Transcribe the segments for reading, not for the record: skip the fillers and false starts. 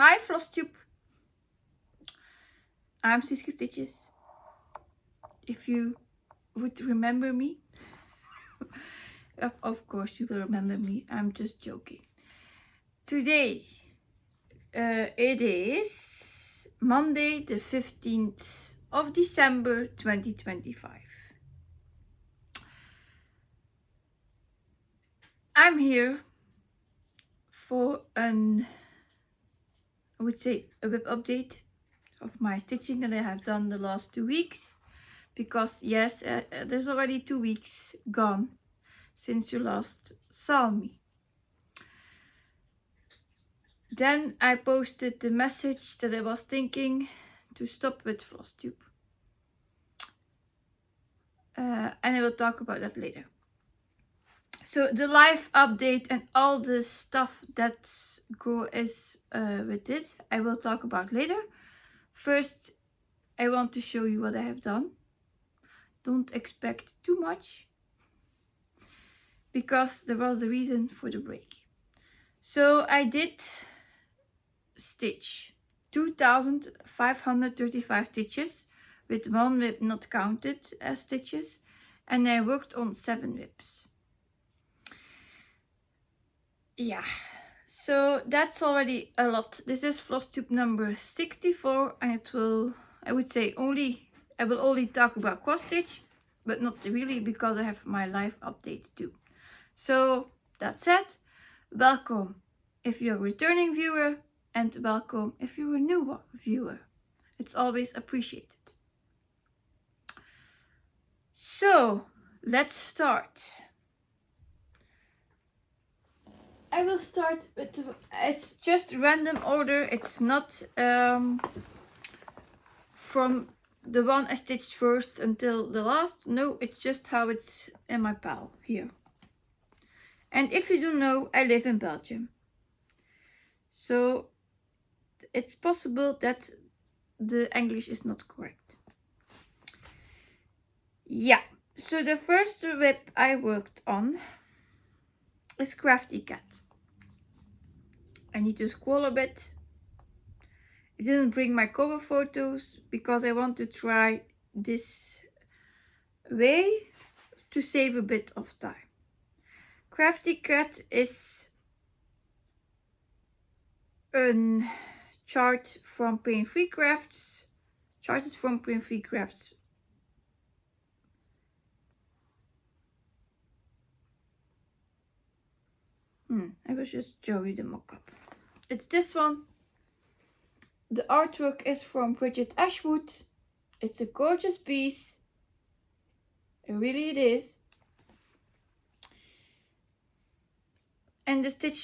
Hi Flosstube, I'm Siske Stitches. If you would remember me, of course you will remember me, I'm just joking. Today it is Monday the 15th of December 2025. I'm here for I would say a web update of my stitching that I have done the last 2 weeks. Because yes, there's already 2 weeks gone since you last saw me. Then I posted the message that I was thinking to stop with Flosstube. And I will talk about that later. So the live update and all the stuff that is with it, I will talk about later. First, I want to show you what I have done. Don't expect too much, because there was a reason for the break. So I did stitch 2,535 stitches with one whip not counted as stitches, and I worked on 7 whips. Yeah, so that's already a lot. This is Flosstube number 64, and it will, I would say, I will only talk about cross stitch, but not really, because I have my live update too. So that said, welcome if you're a returning viewer, and welcome if you're a new viewer. It's always appreciated. So let's start. I will start with it's just random order. It's not from the one I stitched first until the last. No, it's just how it's in my pile here. And if you don't know, I live in Belgium. So it's possible that the English is not correct. Yeah, so the first whip I worked on is Crafty Cat. I need to scroll a bit. I didn't bring my cover photos because I want to try this way to save a bit of time. Crafty Cat is a chart from Pain-Free Crafts, charted from Pain-Free Crafts. I will just show you the mock-up. It's this one. The artwork is from Bridget Ashwood. It's a gorgeous piece. Really it is. And the stitched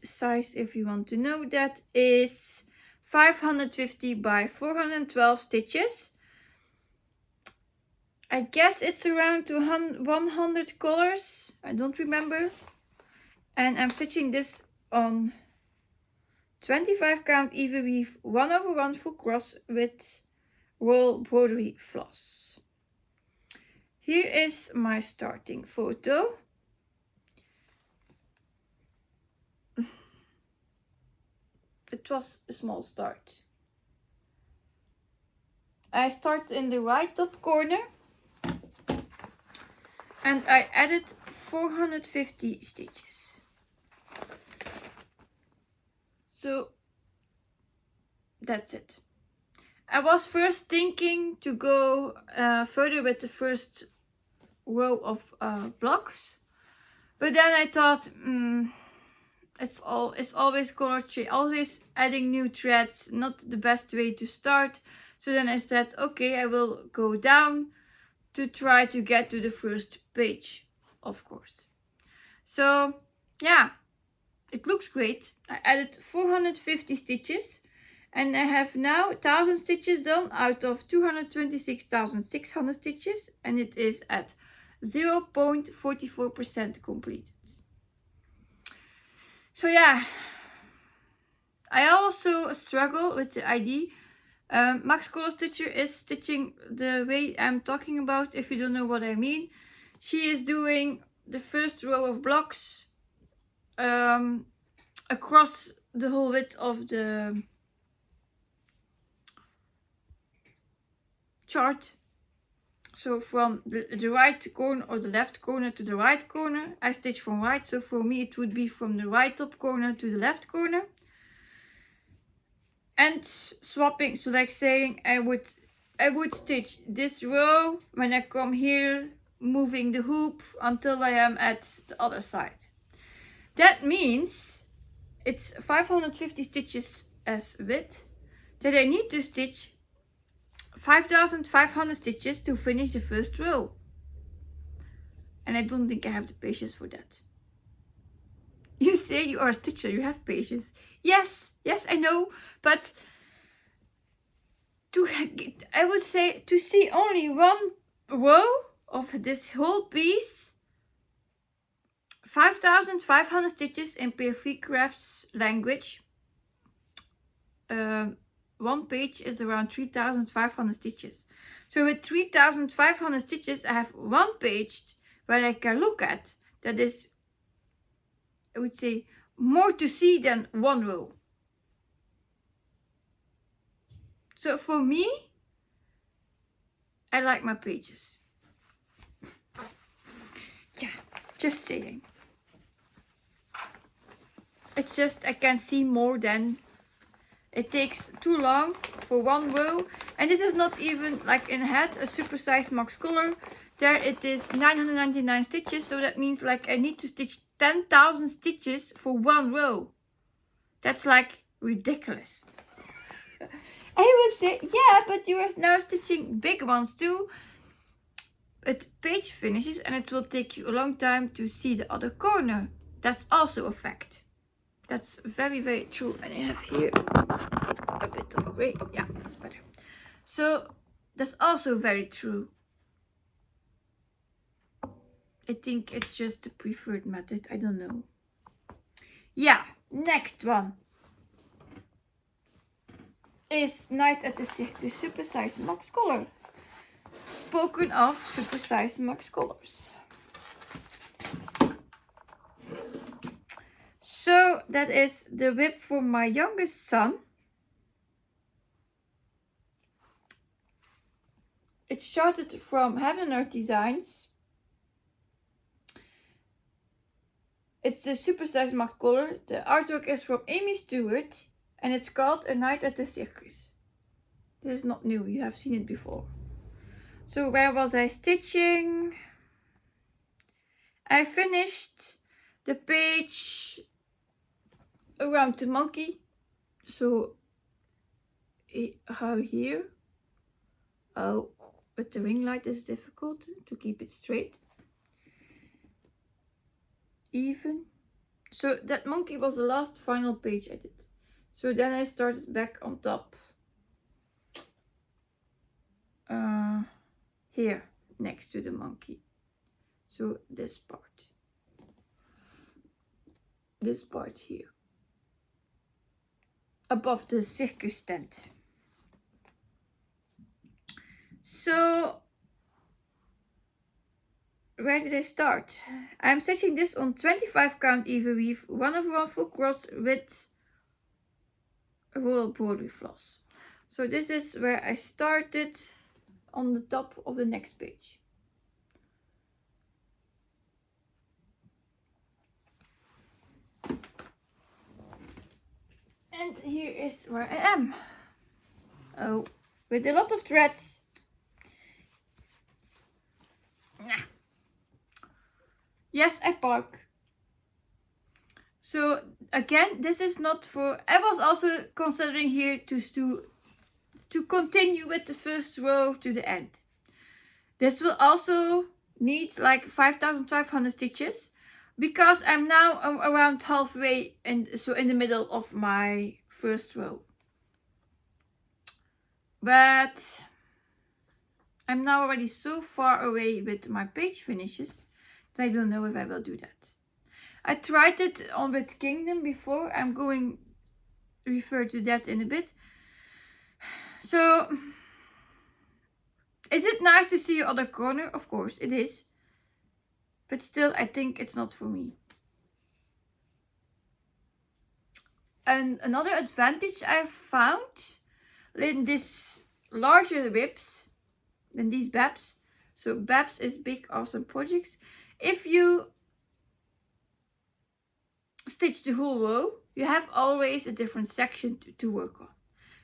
size, if you want to know that, is 550 by 412 stitches. I guess it's around 100 colors. I don't remember. And I'm stitching this on 25 count even weave 1/1 full cross with roll broderie floss. Here is my starting photo. It was a small start. I started in the right top corner and I added 450 stitches. So that's it. I was first thinking to go further with the first row of blocks, but then I thought it's always color change, always adding new threads, not the best way to start. So then I said, okay, I will go down to try to get to the first page, of course. So yeah, it looks great. I added 450 stitches and I have now 1000 stitches done out of 226,600 stitches, and it is at 0.44% completed. So yeah, I also struggle with the idea. Max Color Stitcher is stitching the way I'm talking about. If you don't know what I mean, she is doing the first row of blocks across the whole width of the chart. So from the right corner or the left corner to the right corner, I stitch from right. So for me it would be from the right top corner to the left corner. And swapping, so like saying I would stitch this row when I come here, moving the hoop until I am at the other side. That means it's 550 stitches as width that I need to stitch 5,500 stitches to finish the first row. And I don't think I have the patience for that. You say you are a stitcher, you have patience. Yes, I know, but I would say to see only one row of this whole piece, 5,500 stitches in Perfect Crafts language. One page is around 3,500 stitches. So with 3,500 stitches, I have one page where I can look at that is, I would say, more to see than one row. So for me, I like my pages. Yeah, just saying. It's just I can see more than it takes too long for one row. And this is not even like in head a supersized max color. There it is 999 stitches. So that means like I need to stitch 10,000 stitches for one row. That's like ridiculous. I would say, yeah, but you are now stitching big ones too. It page finishes and it will take you a long time to see the other corner. That's also a fact. That's very, very true. And I have here a bit of gray. Yeah, that's better. So that's also very true. I think it's just the preferred method. I don't know. Yeah, next one is Night at the Circus Supersize Max Color. Spoken of supersize max colors. So that is the whip for my youngest son. It started from Heaven and Earth Designs. It's the supersize max color. The artwork is from Amy Stewart and it's called A Night at the Circus. This is not new, you have seen it before. So where was I stitching? I finished the page around the monkey. So how here? Oh, with the ring light is difficult to keep it straight. Even. So that monkey was the last final page I did. So then I started back on top. Here, next to the monkey. So this part. This part here. Above the circus tent. So, where did I start? I'm stitching this on 25 count even weave, 1/1 full cross with a roll broderie floss. So this is where I started on the top of the next page. And here is where I am. Oh, with a lot of threads. Yes, I park. So again, this is not for, I was also considering here to continue with the first row to the end. This will also need like 5,500 stitches because I'm now around halfway in the middle of my first row. But I'm now already so far away with my page finishes that I don't know if I will do that. I tried it on with Kingdom before. I'm going to refer to that in a bit. So, is it nice to see your other corner? Of course it is. But still, I think it's not for me. And another advantage I found in this larger whips than these babs. So babs is big awesome projects. If you stitch the whole row, you have always a different section to work on.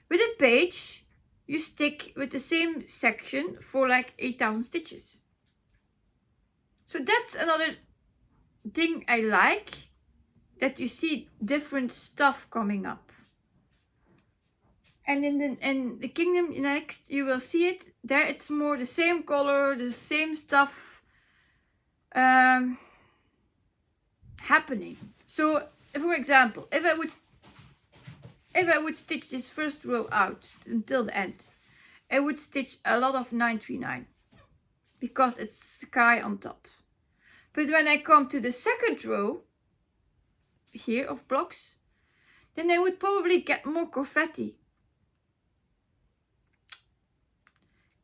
With a page, you stick with the same section for like 8,000 stitches. So that's another thing I like, that you see different stuff coming up. And in the kingdom next, you will see it. There it's more the same color, the same stuff happening. So, for example, if I would stitch this first row out until the end, I would stitch a lot of 939 because it's sky on top. But when I come to the second row here of blocks, then I would probably get more confetti.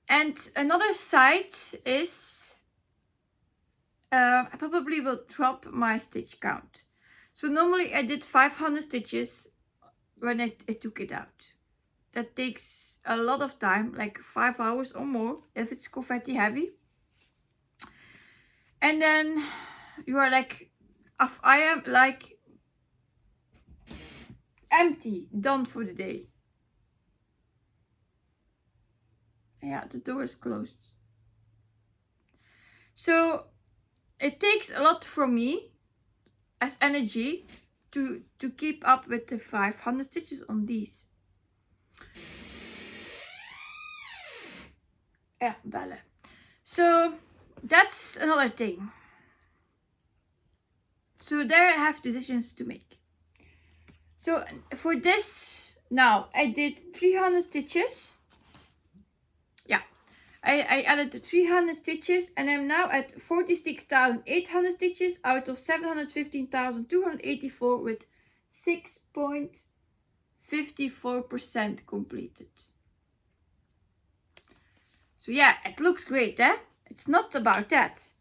And another side is I probably will drop my stitch count. So normally I did 500 stitches when I took it out. That takes a lot of time, like 5 hours or more if it's confetti heavy. And then you are like, I am like empty, done for the day. Yeah, the door is closed. So it takes a lot from me as energy to keep up with the 500 stitches on these. Yeah, belle. So that's another thing. So there I have decisions to make. So for this, now I did 300 stitches. Yeah, I added the 300 stitches and I'm now at 46,800 stitches out of 715,284 with 6.54% completed. So yeah, it looks great, eh? It's not about that.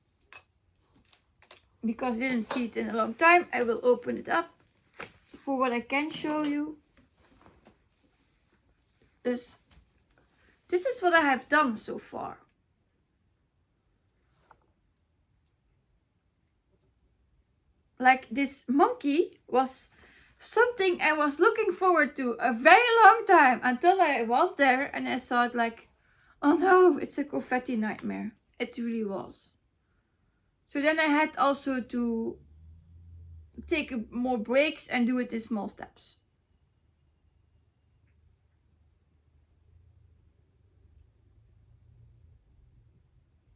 Because I didn't see it in a long time, I will open it up for what I can show you. This is what I have done so far. Like this monkey was something I was looking forward to a very long time until I was there and I saw it like, oh no, it's a confetti nightmare. It really was. So then I had also to take more breaks and do it in small steps.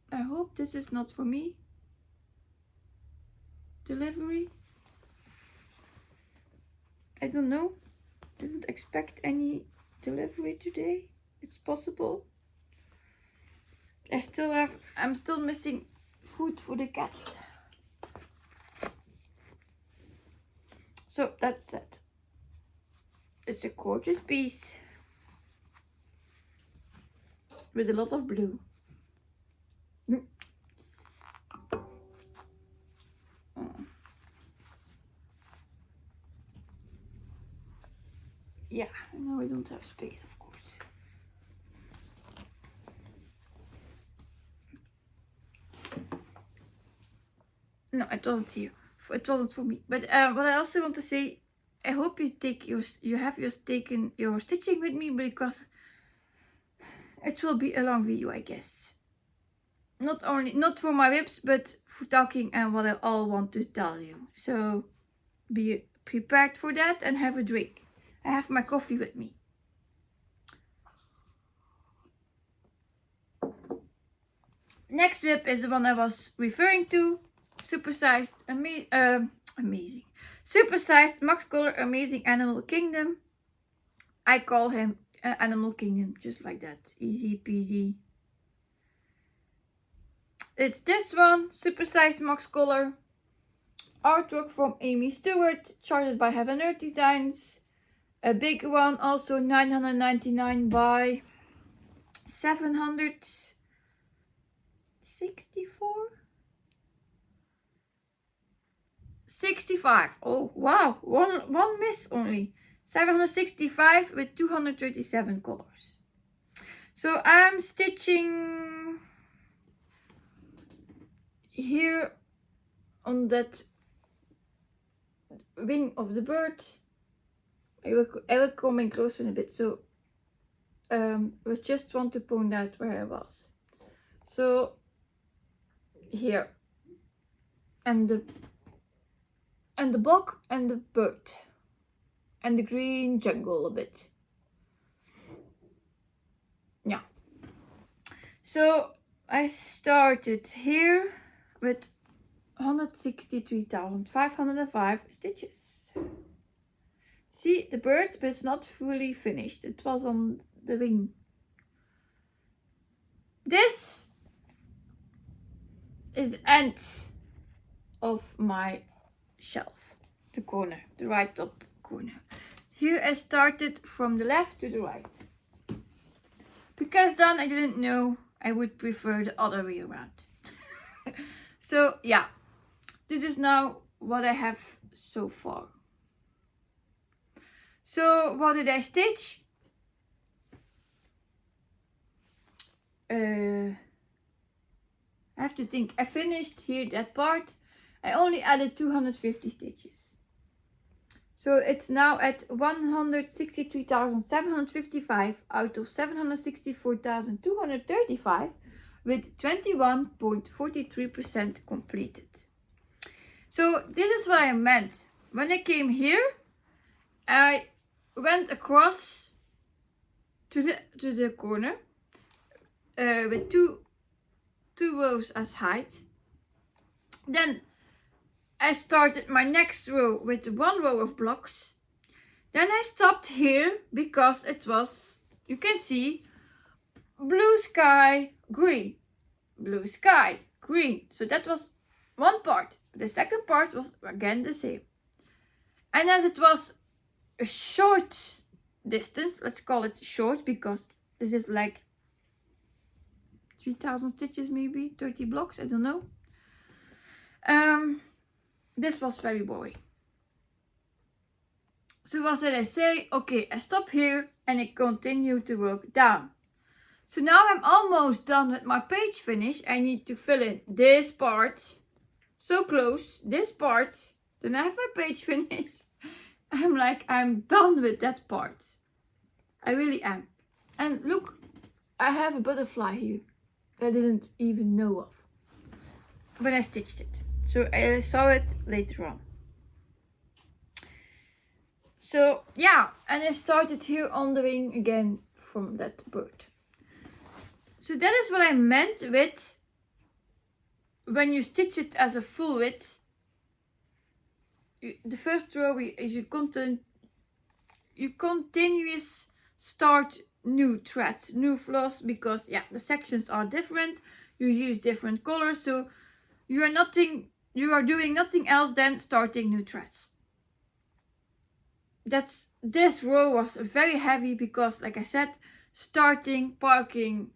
I hope this is not for me. Delivery. I don't know. Didn't expect any delivery today. It's possible. I'm still missing food for the cats. So that's it. It's a gorgeous piece with a lot of blue. Yeah, now I don't have space, of course. No, it wasn't here. It wasn't for me. But what I also want to say, I hope you have taken your stitching with me, because it will be a long video, I guess. Not for my whips, but for talking and what I all want to tell you. So be prepared for that and have a drink. I have my coffee with me. Next whip is the one I was referring to. Supersized, amazing. Supersized Max Color Amazing Animal Kingdom. I call him Animal Kingdom, just like that. Easy peasy. It's this one, Supersized Max Color. Artwork from Amy Stewart, charted by Heaven Earth Designs. A big one, also 999 by 764. 65. Oh wow, one miss only. 765 with 237 colors. So I'm stitching here on that wing of the bird. I will come in closer in a bit. So I just want to point out where I was. So here, and the block and the bird and the green jungle a bit. Yeah. So I started here with 163,505 stitches. See the bird, but it's not fully finished. It was on the wing. This is the end of my shelf, the corner, the right top corner. Here I started from the left to the right, because then I didn't know I would prefer the other way around. So yeah, this is now what I have so far. So what did I stitch? I have to think. I finished here that part. I only added 250 stitches. So it's now at 163,755 out of 764,235 with 21.43% completed. So this is what I meant. When I came here, I went across to the corner with two rows as height. Then I started my next row with one row of blocks. Then I stopped here because it was, you can see, blue sky, green, blue sky, green. So that was one part. The second part was again the same. And as it was a short distance, let's call it short because this is like 3,000 stitches, maybe 30 blocks, I don't know. This was very boring. So what did I say? Okay, I stop here and I continue to work down. So now I'm almost done with my page finish. I need to fill in this part, so close, this part, then I have my page finish. I'm done with that part. I really am. And look, I have a butterfly here I didn't even know of when I stitched it. So I saw it later on. So yeah, and I started here on the wing again from that bird. So that is what I meant with when you stitch it as a full width. The first row is you continuous start new threads, new floss, because yeah, the sections are different. You use different colors, so you are doing nothing else than starting new threads. This row was very heavy because, like I said, starting, parking.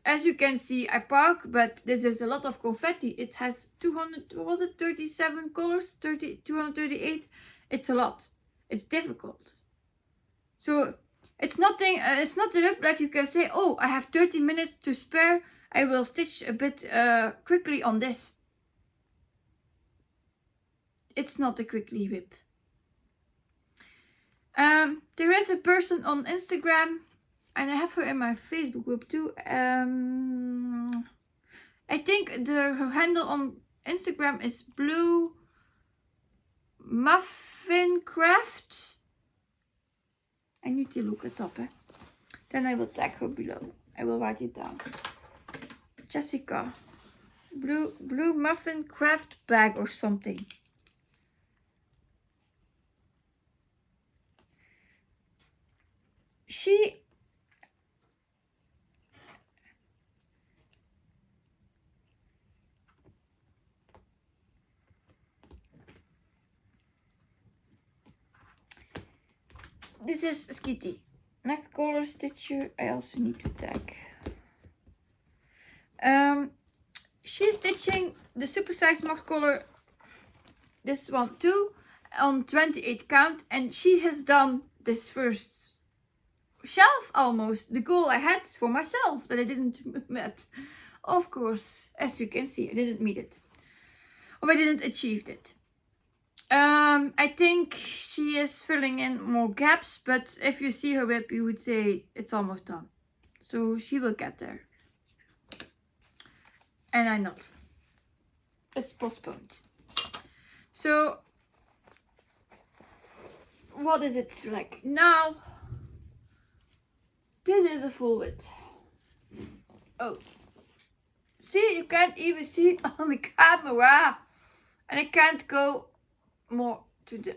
As you can see, I park, but this is a lot of confetti. It has 37 colors, 238. It's a lot. It's difficult. So it's nothing. It's not a whip like you can say, oh, I have 30 minutes to spare. I will stitch a bit quickly on this. It's not a quickly whip. There is a person on Instagram, and I have her in my Facebook group too. I think her handle on Instagram is Blue Muffin Craft. I need to look it up. Then I will tag her below. I will write it down. Jessica. Blue Muffin Craft bag or something. This is Skitty. Next color stitcher I also need to tag. She's stitching the supersize max color, this one too, on 28 count, and she has done this first shelf almost. The goal I had for myself that I didn't met. Of course, as you can see, I didn't meet it. Or I didn't achieve it. I think she is filling in more gaps, but if you see her whip, you would say it's almost done. So she will get there. And I'm not. It's postponed. So, what is it like now? This is the full width. Oh. See, you can't even see it on the camera. And I can't go more to the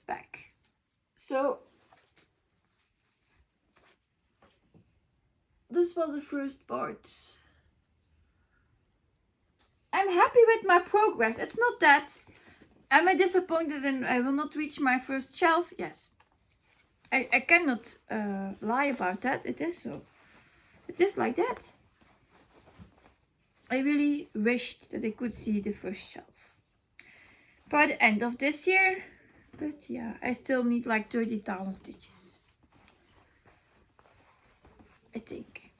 back. So this was the first part. I'm happy with my progress. It's not that. Am I disappointed and I will not reach my first shelf? Yes. I cannot lie about that. It is so. It is like that. I really wished that I could see the first shelf by the end of this year, but yeah, I still need like 30,000 stitches, I think.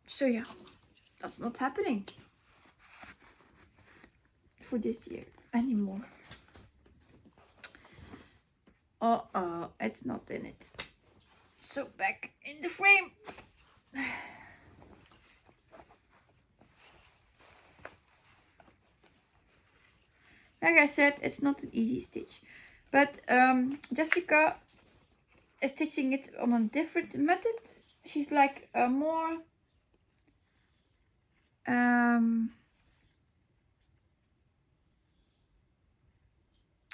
So yeah, that's not happening for this year anymore. It's not in it. So back in the frame. Like I said, it's not an easy stitch, but Jessica is stitching it on a different method. She's like a more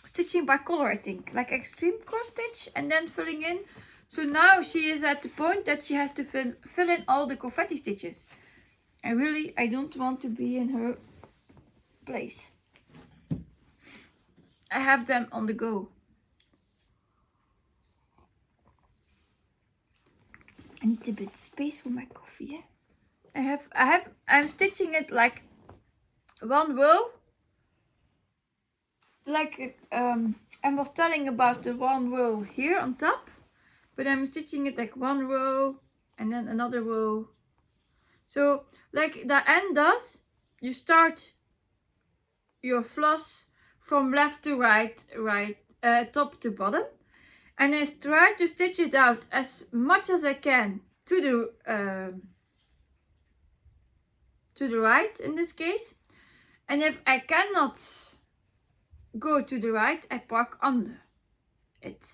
stitching by color, I think, like extreme cross stitch and then filling in. So now she is at the point that she has to fill in all the confetti stitches. And really, I don't want to be in her place. I have them on the go. I need a bit of space for my coffee. I'm stitching it like one row. Like I was telling about the one row here on top, but I'm stitching it like one row and then another row. So like the end does, you start your floss from left to right, top to bottom, and I try to stitch it out as much as I can to the right in this case. And if I cannot go to the right, I park under it.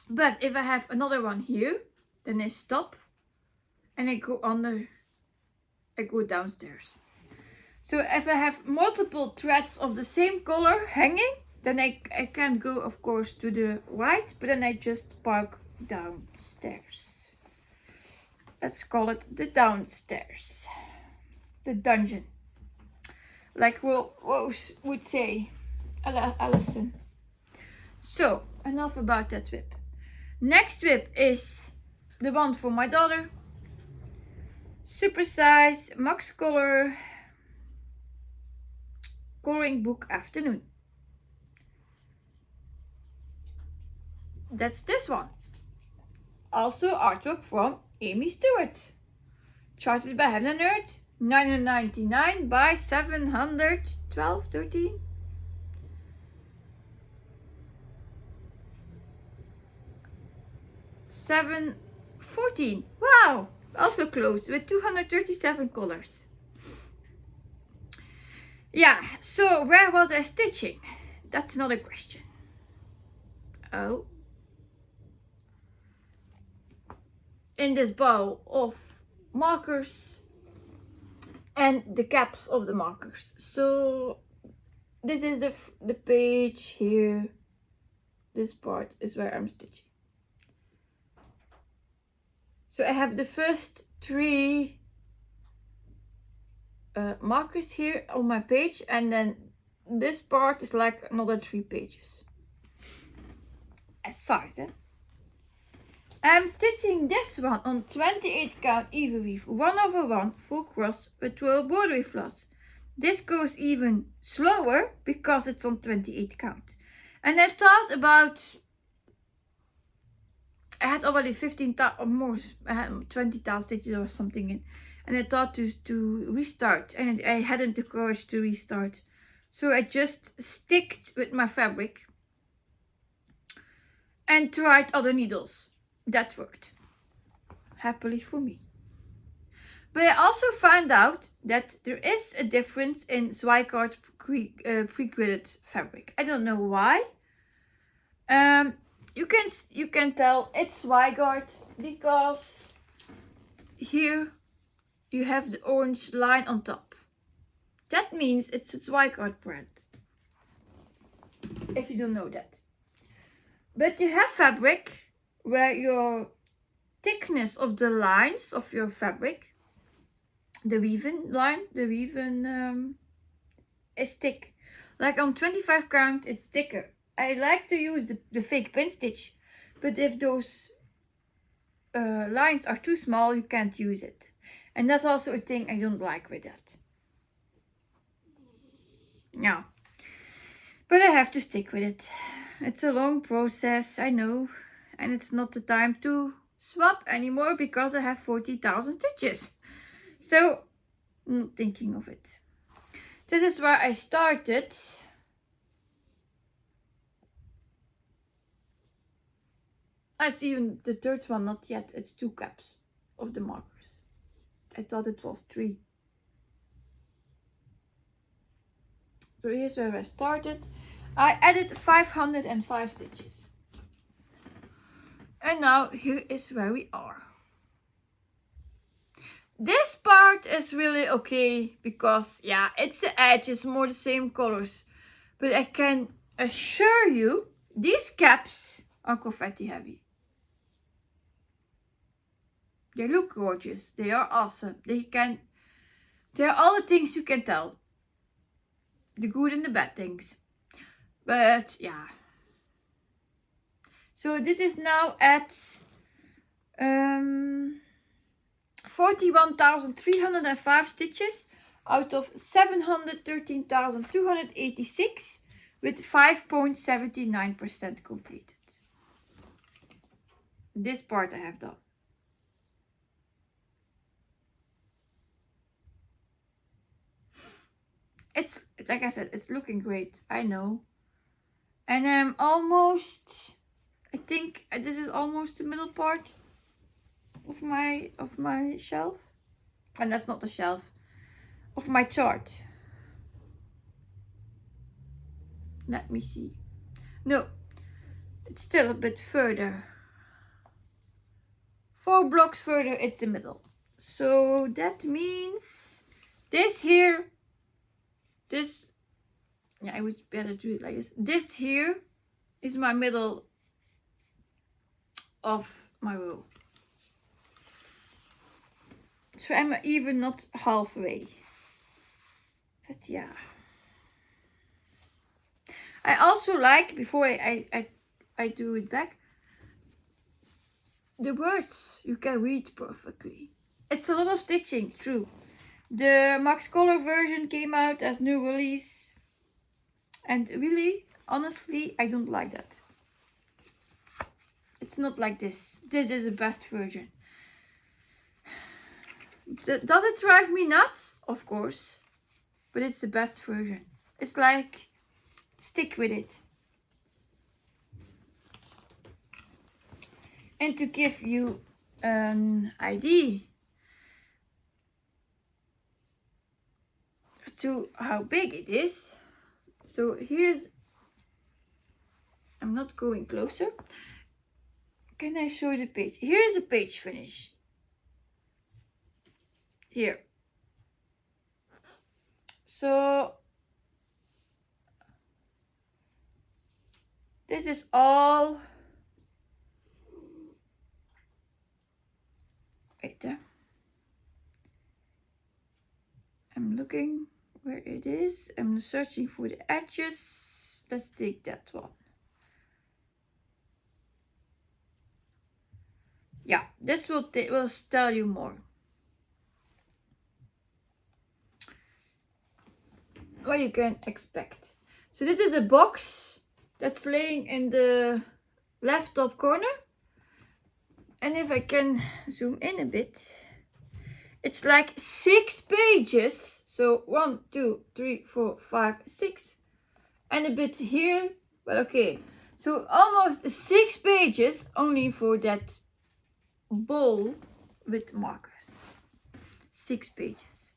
But if I have another one here, then I stop and I go under, I go downstairs. So if I have multiple threads of the same color hanging, then I can't go, of course, to the right, but then I just park downstairs. Let's call it the downstairs, the dungeon, like Rose would say, Alison. So enough about that whip. Next whip is the one for my daughter. Super size, max color, coloring book afternoon. That's this one. Also artwork from Amy Stewart. Charted by Heaven and Earth. 999 by 712, 13. $7.14. Wow, also close with 237 colors. Yeah, so where was I stitching? That's another question. Oh. In this bowl of markers and the caps of the markers. So this is the page here. This part is where I'm stitching. So I have the first three markers here on my page, and then this part is like another 3 pages. A size, eh? I'm stitching this one on 28 count even weave 1/1 full cross with 12 bordery floss. This goes even slower because it's on 28 count. And I thought about, I had already 15,000 or more, I had 20,000 stitches or something in. And I thought to restart, and I hadn't the courage to restart. So I just sticked with my fabric and tried other needles. That worked. Happily for me. But I also found out that there is a difference in Zweigarde pre-gridded fabric. I don't know why. You can tell it's Zweigarde because here you have the orange line on top. That means it's a Zweigarde brand. If you don't know that. But you have fabric where your thickness of the lines of your fabric, the weaving line, is thick. Like on 25 count, it's thicker. I like to use the fake pin stitch, but if those lines are too small, you can't use it. And that's also a thing I don't like with that. Yeah. But I have to stick with it. It's a long process, I know. And it's not the time to swap anymore because I have 40,000 stitches. So, I'm not thinking of it. This is where I started. I see even the third one, not yet. It's 2 caps of the markers. I thought it was 3. So here's where I started. I added 505 stitches. And now here is where we are. This part is really okay because, yeah, it's the edge, it's more the same colors. But I can assure you, these caps are confetti heavy. They look gorgeous. They are awesome. They're all the things you can tell. The good and the bad things. But yeah. So this is now at 41,305 stitches out of 713,286 with 5.79% completed. This part I have done. It's, like I said, it's looking great. I know. And I'm almost, I think this is almost the middle part of my shelf. And that's not the shelf. Of my chart. Let me see. No. It's still a bit further. 4 blocks further, it's the middle. So that means this here, this, yeah, I would better do it like this. This here is my middle of my row. So I'm even not halfway. But yeah. I also like, before I do it back, the words you can read perfectly. It's a lot of stitching, true. The Max Color version came out as new release. And really, honestly, I don't like that. It's not like this. This is the best version. Does it drive me nuts? Of course. But it's the best version. It's like, stick with it. And to give you an idea to how big it is. So here's, I'm not going closer. Can I show the page? Here's a page finish. Here. So this is all. Wait there. I'm looking where it is. I'm searching for the edges. Let's take that one. Yeah, this will tell you more. What you can expect. So this is a box that's laying in the left top corner. And if I can zoom in a bit, it's like 6 pages. So 1, 2, 3, 4, 5, 6. And a bit here. But okay. So almost 6 pages only for that bowl with markers. 6 pages.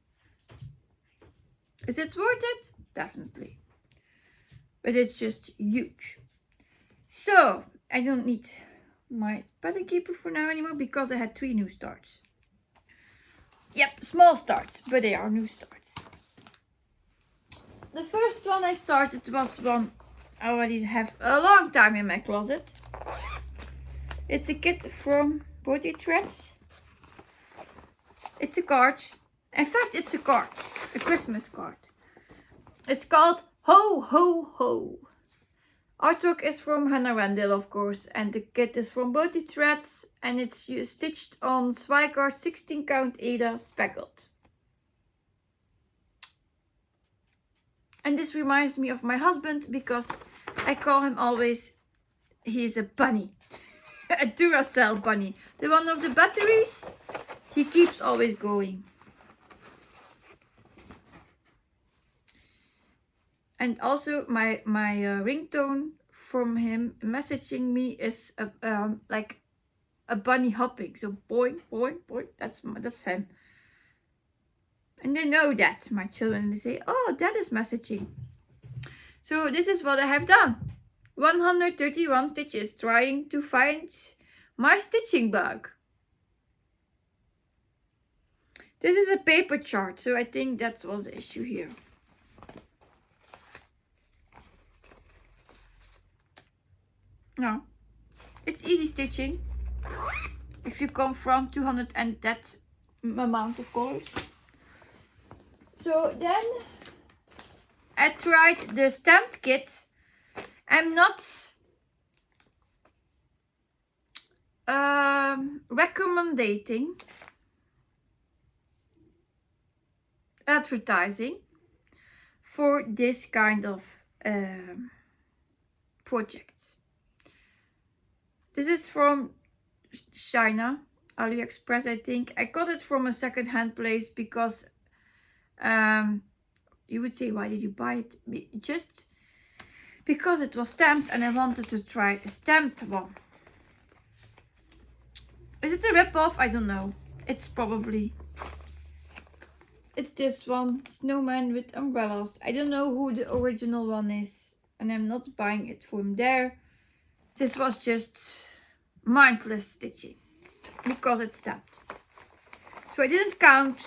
Is it worth it? Definitely. But it's just huge. So I don't need my pattern keeper for now anymore because I had 3 new starts. Yep, small starts, but they are new starts. The first one I started was one I already have a long time in my closet. It's a kit from Body Threads. It's a card. In fact, it's a card. A Christmas card. It's called Ho Ho Ho. Artwork is from Hannah Randall, of course, and the kit is from Body Threads, and it's stitched on Zweigar 16 count Ada speckled. And this reminds me of my husband because I call him always, he's a bunny. A Duracell bunny. The one of the batteries, he keeps always going. And also my ringtone from him messaging me is like a bunny hopping. So boing, boing, boing. That's him. And they know that, my children. They say, oh, that is messaging. So this is what I have done. 131 stitches trying to find my stitching bug. This is a paper chart, so I think that was the issue here. No, it's easy stitching if you come from 200 and that amount of colors. So then I tried the stamped kit. I'm not recommending advertising for this kind of projects. This is from China, AliExpress, I think. I got it from a second-hand place because you would say, why did you buy it? Just because it was stamped and I wanted to try a stamped one. Is it a rip-off? I don't know. It's probably... It's this one, snowman with umbrellas. I don't know who the original one is. And I'm not buying it from there. This was just mindless stitching. Because it's stamped. So I didn't count.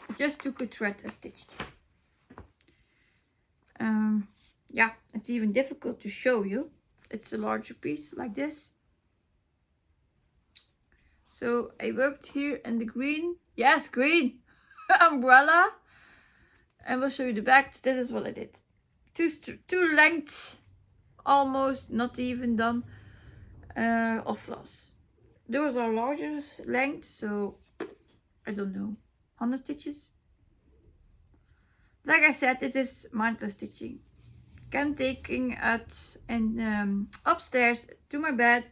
I just took a thread and stitched. Yeah, it's even difficult to show you. It's a larger piece like this. So I worked here in the green. Yes, green. Umbrella. And we'll show you the back. This is what I did. Two lengths. Almost, not even done. Of floss. Those are larger lengths. So, I don't know. 100 stitches. Like I said, this is mindless stitching. I'm taking it and upstairs to my bed.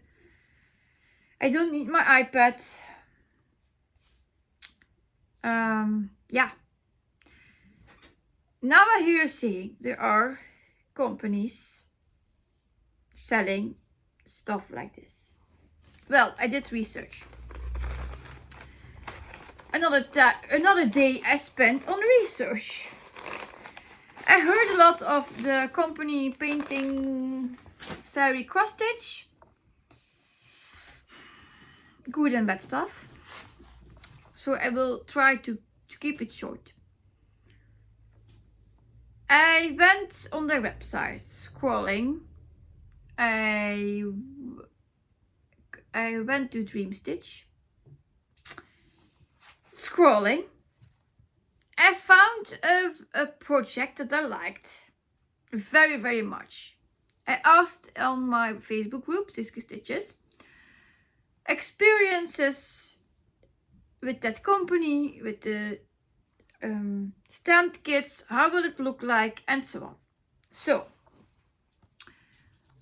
I don't need my iPad. Yeah. Now I hear saying there are companies selling stuff like this. Well, I did research. Another day I spent on research. I heard a lot of the company painting fairy cross stitch. Good and bad stuff. So I will try to keep it short. I went on their website scrolling. I went to Dream Stitch. Scrolling. I found a project that I liked very, very much. I asked on my Facebook group, Siska Stitches, experiences with that company, with the stamped kits, how will it look like, and so on. So,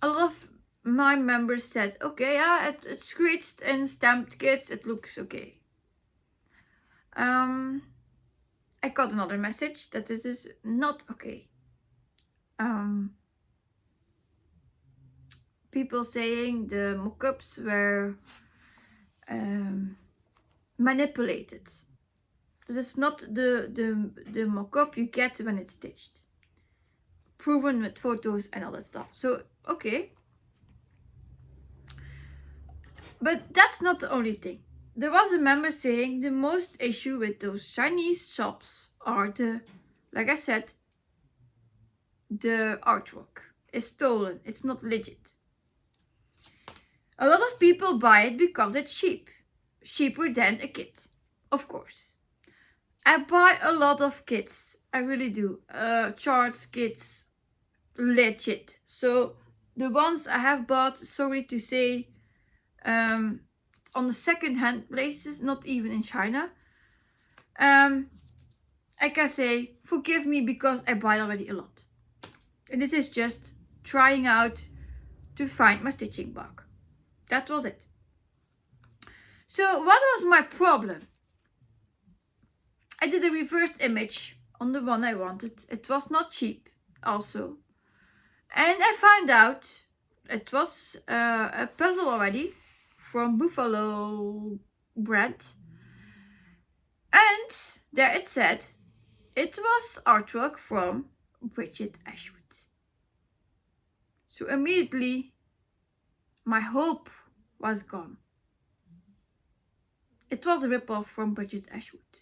a lot of my members said, okay, yeah, it's great in stamped kits, it looks okay. I got another message that this is not okay. People saying the mock-ups were manipulated. That is not the mock-up you get when it's stitched. Proven with photos and all that stuff. So, okay. But that's not the only thing. There was a member saying the most issue with those Chinese shops are like I said, the artwork is stolen. It's not legit. A lot of people buy it because it's cheap. Cheaper than a kit, of course. I buy a lot of kits. I really do. Charts, kits, legit. So the ones I have bought, sorry to say, on the second-hand places, not even in China. I can say, forgive me because I buy already a lot. And this is just trying out to find my stitching bug. That was it. So what was my problem? I did a reversed image on the one I wanted. It was not cheap also. And I found out it was a puzzle already from Buffalo brand. And there it said it was artwork from Bridget Ashwood. So immediately my hope was gone. It was a ripoff from Bridget Ashwood.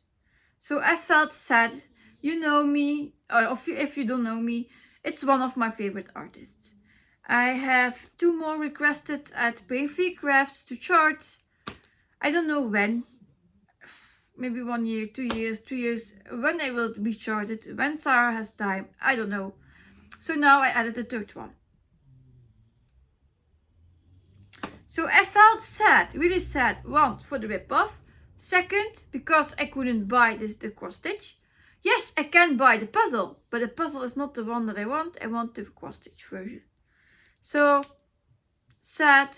So I felt sad. You know me, or if you don't know me, it's one of my favorite artists. I have 2 more requested at Pain-Free Crafts to chart. I don't know when. Maybe 1 year, 2 years, 3 years. When they will be charted. When Sarah has time. I don't know. So now I added a 3rd one. So I felt sad. Really sad. 1, for the ripoff. 2nd, because I couldn't buy the cross stitch. Yes, I can buy the puzzle, but the puzzle is not the one that I want. I want the cross stitch version. So, sad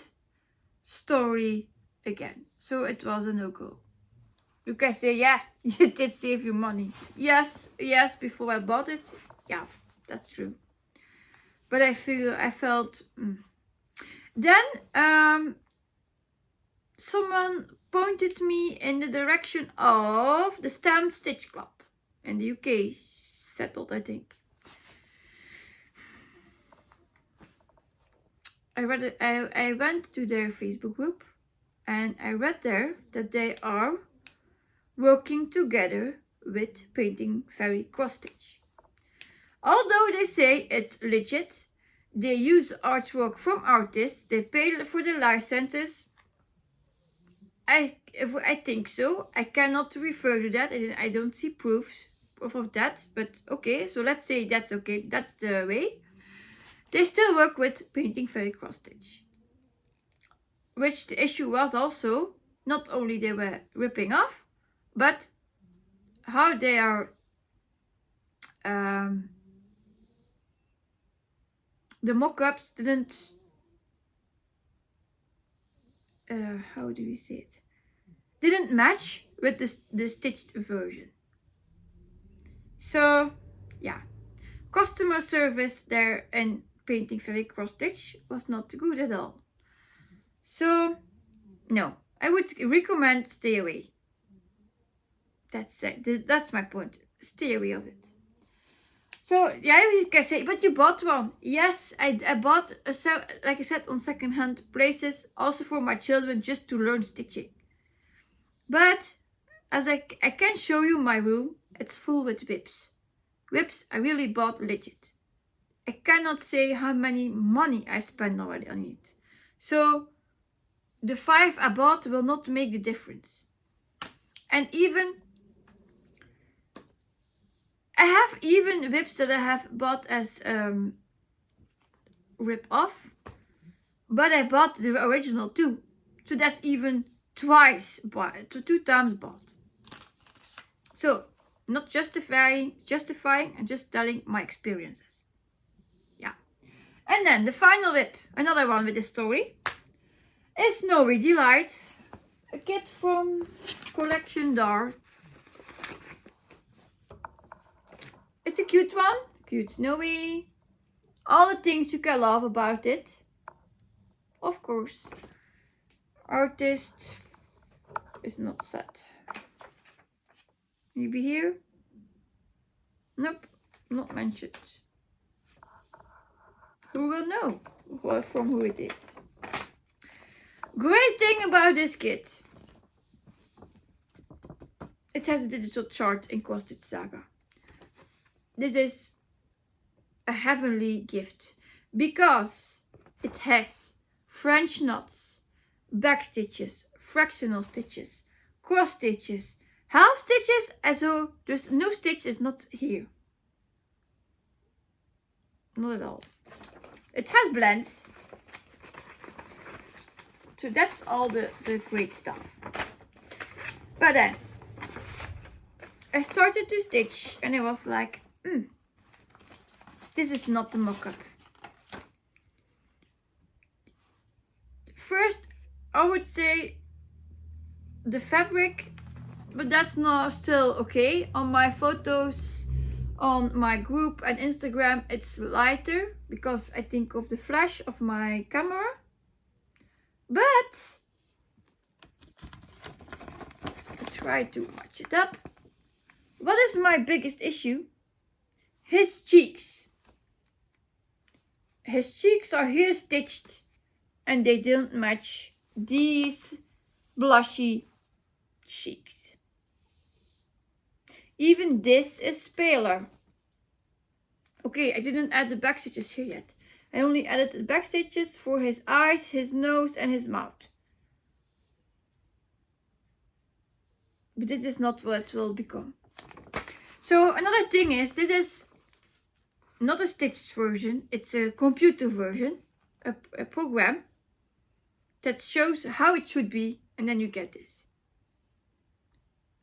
story again. So it was a no-go. You can say, yeah, you did save your money. Yes, before I bought it. Yeah, that's true. But I felt... Then, someone pointed me in the direction of the Stamped Stitch Club in the UK, settled, I think. I went to their Facebook group and I read there that they are working together with Painting Fairy Cross Stitch. Although they say it's legit, they use artwork from artists, they pay for the licenses. I think so. I cannot refer to that. I don't see proof of that. But okay, so let's say that's okay. That's the way. They still work with Painting Fairy Cross Stitch. Which the issue was also, not only they were ripping off, but how they are the mock-ups didn't how do we say it? Didn't match with the stitched version. So yeah, customer service there in Painting Fairy Cross Stitch was not good at all. So no, I would recommend stay away. That's my point. Stay away of it. So yeah, you can say, but you bought one. Yes, I bought like I said, on second-hand places, also for my children, just to learn stitching. But as I can show you my room, it's full with whips. Whips I really bought legit. I cannot say how many money I spent already on it. So the 5 I bought will not make the difference. And even I have even whips that I have bought as rip off, but I bought the original too. So that's even twice bought, 2 times bought. So not justifying and just telling my experiences. Yeah. And then the final whip, another one with a story, is Snowy Delight, a kit from Collection Dar. It's a cute one, cute Snowy, all the things you can love about it. Of course, artist is not set. Maybe here? Nope, not mentioned. Who will know from who it is? Great thing about this kit. It has a digital chart in Cross-Stitch Saga. This is a heavenly gift because it has French knots, back stitches, fractional stitches, cross stitches, half stitches, and so there's no stitches not here. Not at all. It has blends. So that's all the great stuff. But then I started to stitch and I was like, this is not the mock-up. First, I would say the fabric, but that's not still okay. On my photos on my group and Instagram, it's lighter because I think of the flash of my camera. But I try to match it up. What is my biggest issue? His cheeks. His cheeks are here stitched and they don't match these blushy cheeks. Even this is paler. Okay, I didn't add the back stitches here yet. I only added the back stitches for his eyes, his nose and his mouth. But this is not what it will become. So another thing is, this is not a stitched version. It's a computer version, a program that shows how it should be, and then you get this.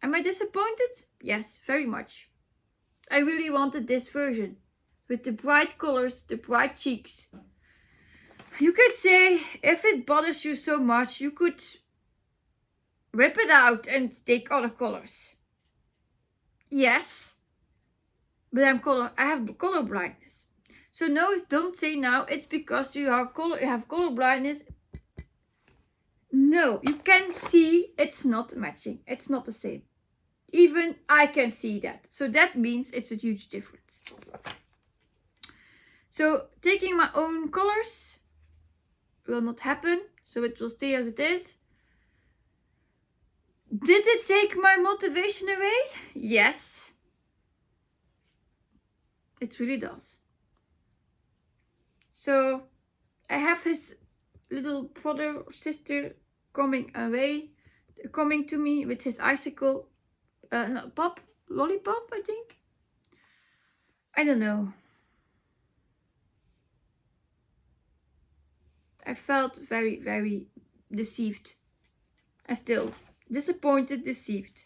Am I disappointed? Yes, very much. I really wanted this version with the bright colors, the bright cheeks. You could say, if it bothers you so much, you could rip it out and take other colors. Yes, but I have color blindness. So no, don't say now it's because you have color blindness. No, you can see it's not matching. It's not the same. Even I can see that. So that means it's a huge difference. So taking my own colors will not happen. So it will stay as it is. Did it take my motivation away? Yes. It really does. So I have his little brother or sister coming to me with his icicle. Lollipop, I think. I don't know. I felt very, very deceived. And still disappointed, deceived.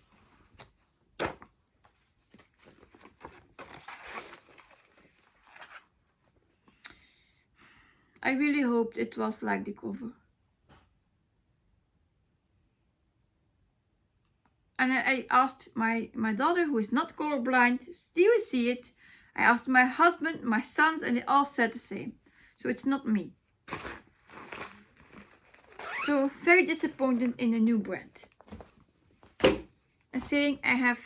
I really hoped it was like the cover. And I asked my daughter, who is not colorblind, do you see it? I asked my husband, my sons, and they all said the same. So it's not me. So very disappointed in the new brand. And saying I have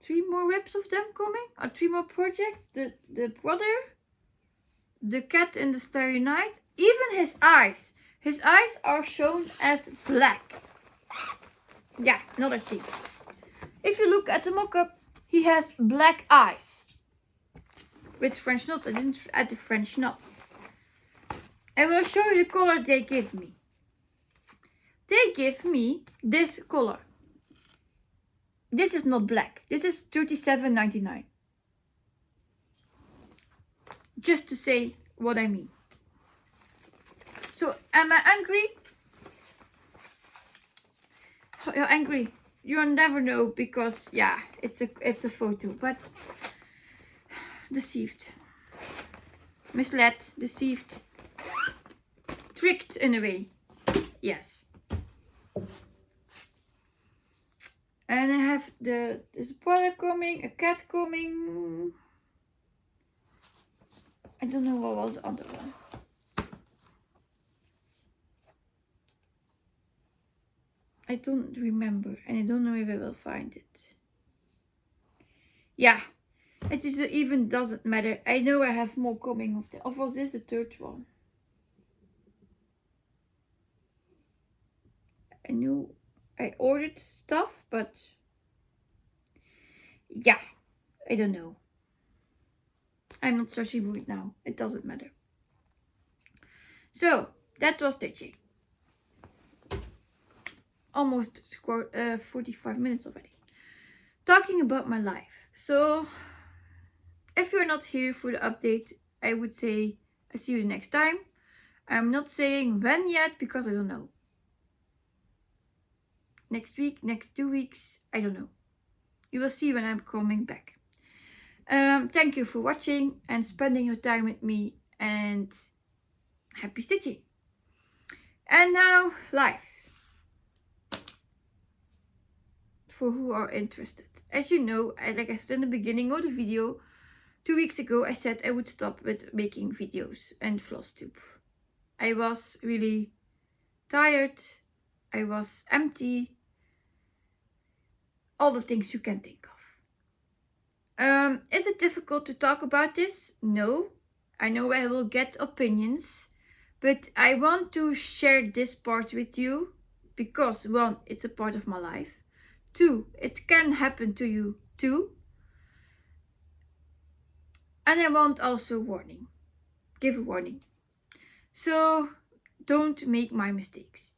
3 more whips of them coming, or 3 more projects. The brother, the cat in the starry night, even his eyes. His eyes are shown as black. Yeah, another thing. If you look at the mock-up, he has black eyes. With French knots. I didn't add the French knots. I will show you the color they give me. They give me this color. This is not black. This is $37.99. Just to say what I mean. So, am I angry? You're angry. You'll never know because, yeah, it's a photo. But deceived. misled, deceived, tricked in a way. Yes. And I have there's a brother coming, a cat coming. I don't know what was the other one. I don't remember, and I don't know if I will find it. Yeah, it is even doesn't matter. I know I have more coming of the. Or was this the third one? I knew I ordered stuff, but yeah, I don't know. I'm not searching for it now. It doesn't matter. So that was stitching. Almost 45 minutes already. Talking about my life. So if you're not here for the update, I would say I see you next time. I'm not saying when yet because I don't know. Next week, next 2 weeks, I don't know. You will see when I'm coming back. Thank you for watching and spending your time with me, and happy stitching. And now live. For who are interested. As you know, like I said in the beginning of the video, 2 weeks ago I said I would stop with making videos and Flosstube. I was really tired. I was empty. All the things you can think of. Is it difficult to talk about this? No. I know I will get opinions, but I want to share this part with you because 1, it's a part of my life. 2, it can happen to you too. And I want also warning. Give a warning. So don't make my mistakes.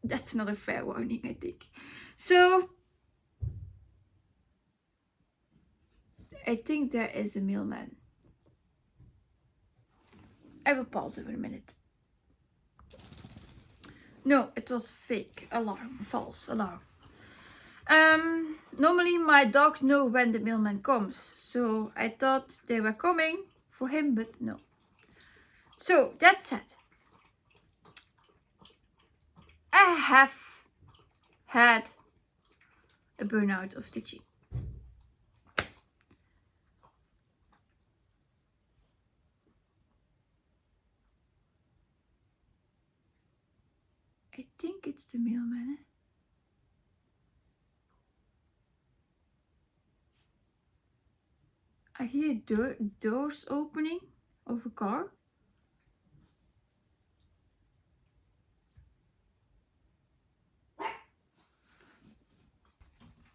That's not a fair warning, I think. So I think there is a mailman. I will pause it for a minute. No, it was fake alarm, false alarm. Normally my dogs know when the mailman comes, so I thought they were coming for him, but no. So that said, I have had a burnout of stitching. I think it's the mailman. I hear doors opening of a car.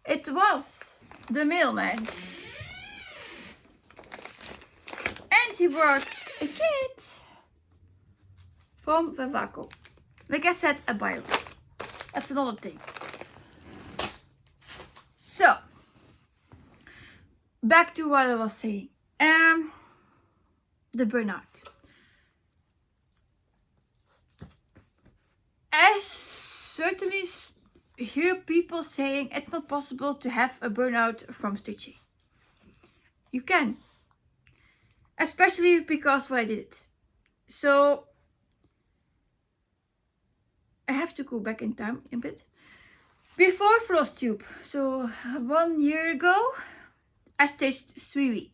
It was the mailman. And he brought a kit from Vavaco. Like I said, a violet. That's another thing. So, back to what I was saying. The burnout. I certainly hear people saying it's not possible to have a burnout from stitching. You can. Especially because what I did. So, I have to go back in time a bit. Before Flosstube, so 1 year ago, I stitched Swiwi.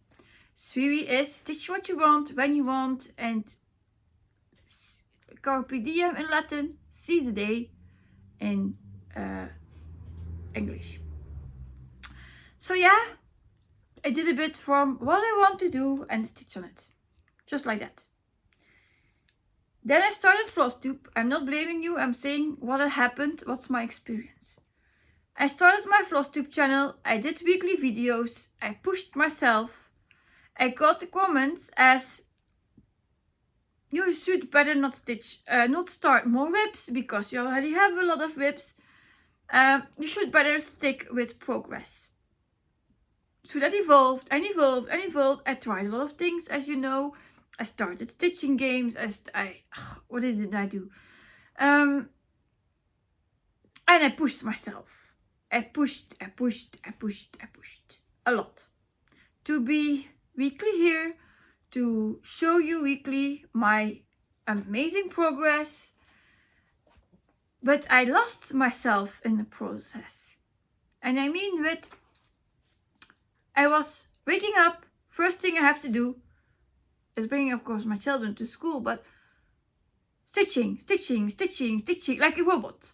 Swiwi is stitch what you want, when you want, and carpe diem in Latin, seize the day in English. So yeah, I did a bit from what I want to do and stitch on it. Just like that. Then I started Flosstube. I'm not blaming you, I'm saying what had happened, what's my experience. I started my Flosstube channel, I did weekly videos, I pushed myself. I got the comments as you should better not start more whips because you already have a lot of whips. You should better stick with progress. So that evolved and evolved and evolved. I tried a lot of things, as you know. I started stitching games. What did I do? And I pushed myself. I pushed a lot. To be weekly here, to show you weekly my amazing progress, but I lost myself in the process. And I mean with, I was waking up, first thing I have to do is bringing, of course, my children to school, but stitching, like a robot,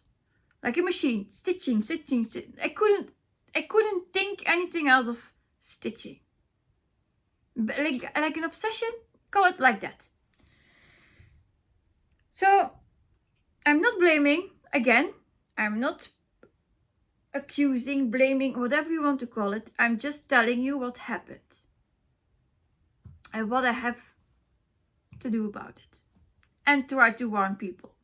like a machine, stitching. I couldn't think anything else of stitching. Like an obsession, call it like that. So I'm not blaming, again, I'm not accusing, blaming, whatever you want to call it. I'm just telling you what happened and what I have to do about it, and try to warn people.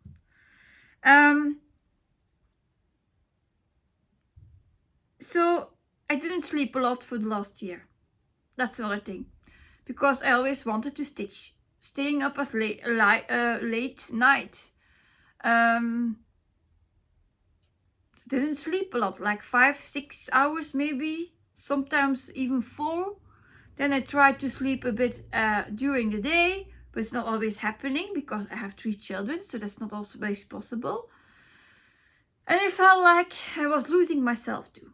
So I didn't sleep a lot for the last year. That's another thing, because I always wanted to stitch, staying up at late night. Didn't sleep a lot, like 5-6 hours maybe, sometimes even 4. Then I tried to sleep a bit during the day, but it's not always happening because I have 3 children, so that's not always possible. And I felt like I was losing myself too.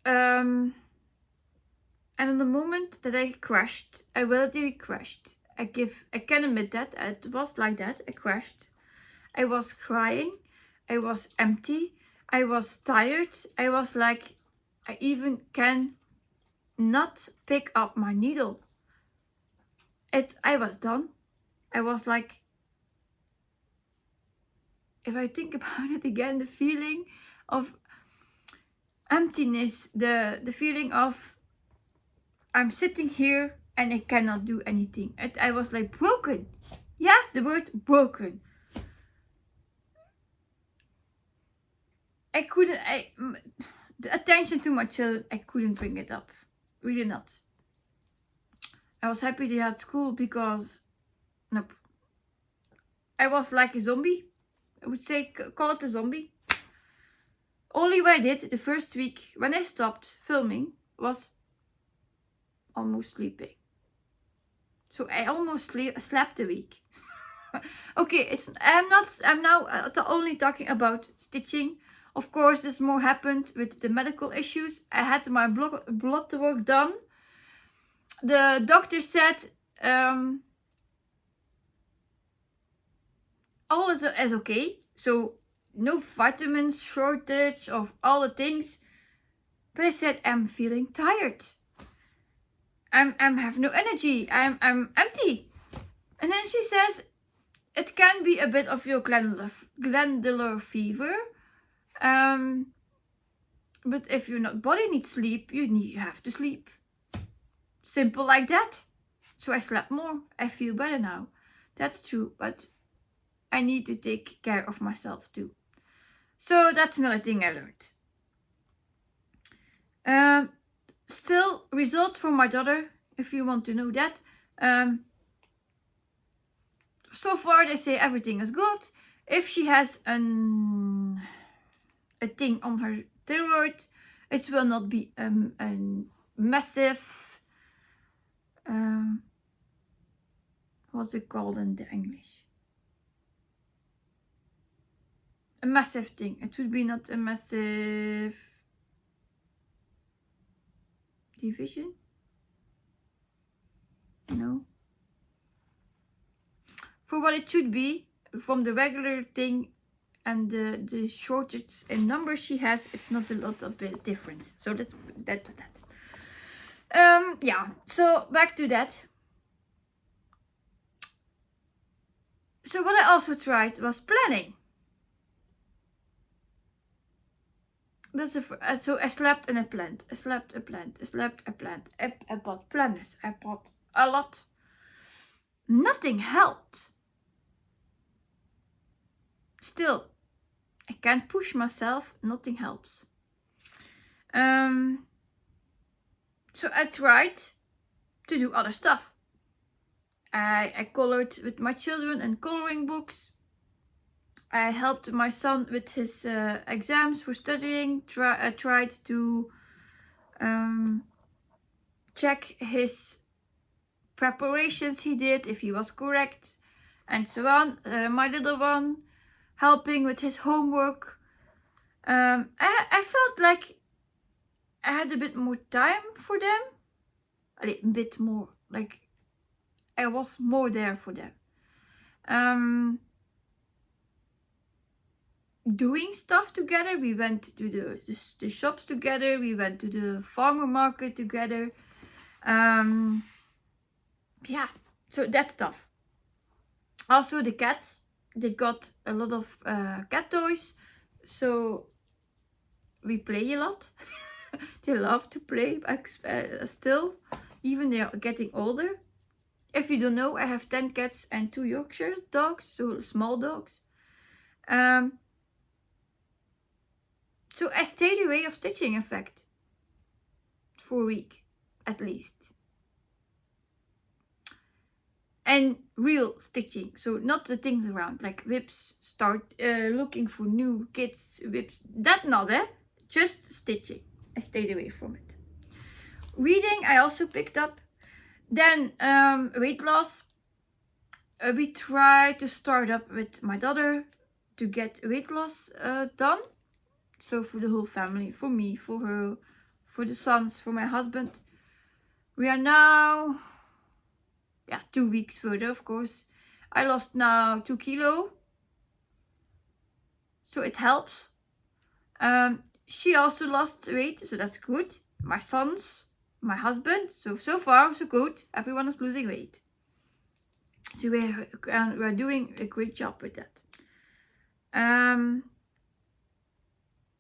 And in the moment that I crashed, I really crashed. I can admit that it was like that. I crashed. I was crying. I was empty. I was tired. I was like, I even can not pick up my needle. I was done. I was like, if I think about it again, the feeling of emptiness, the feeling of I'm sitting here and I cannot do anything. I was like broken. Yeah, the word broken. The attention to my children, I couldn't bring it up. Really not. I was happy they had school because, nope. I was like a zombie. I would say, call it a zombie. Only what I did the first week when I stopped filming was almost sleeping. So I almost slept a week. Okay, I'm now only talking about stitching. Of course, this more happened with the medical issues. I had my blood work done. The doctor said all is okay. So no vitamins shortage of all the things. But I said I'm feeling tired. I'm have no energy. I'm empty. And then she says it can be a bit of your glandular fever. But if your body needs sleep, you have to sleep. Simple like that. So I slept more. I feel better now. That's true, but I need to take care of myself too. So that's another thing I learned. Still, results from my daughter, if you want to know that. So far they say everything is good. If she has a thing on her thyroid, it will not be a massive, what's it called in the English? A massive thing. It would be not a massive division. No. For what it should be, from the regular thing and the shortage in numbers she has, it's not a lot of difference. So that's that. Yeah, so back to that. So what I also tried was planning. So I slept and I planned. I slept, I planned. I slept, I planned. I bought planners. I bought a lot. Nothing helped. Still, I can't push myself. Nothing helps. So I tried to do other stuff. I colored with my children and coloring books. I helped my son with his exams for studying. I tried to check his preparations he did, if he was correct, and so on. My little one helping with his homework. I felt like I had a bit more time for them. A bit more, like I was more there for them. Doing stuff together. We went to the shops together. We went to the farmer market together. Yeah, so that stuff. Also the cats, they got a lot of cat toys, so we play a lot. They love to play still, even they are getting older. If you don't know, I have 10 cats and 2 Yorkshire dogs, so small dogs. So I stayed away of stitching, in fact, for a week at least. And real stitching, so not the things around like whips, start looking for new kits, whips, that not, just stitching. I stayed away from it. Reading I also picked up. Then weight loss. We tried to start up with my daughter to get weight loss done. So for the whole family, for me, for her, for the sons, for my husband. We are now 2 weeks further, of course. I lost now 2 kilo. So it helps. She also lost weight, so that's good. My sons, my husband, so far so good. Everyone is losing weight. So we're doing a great job with that.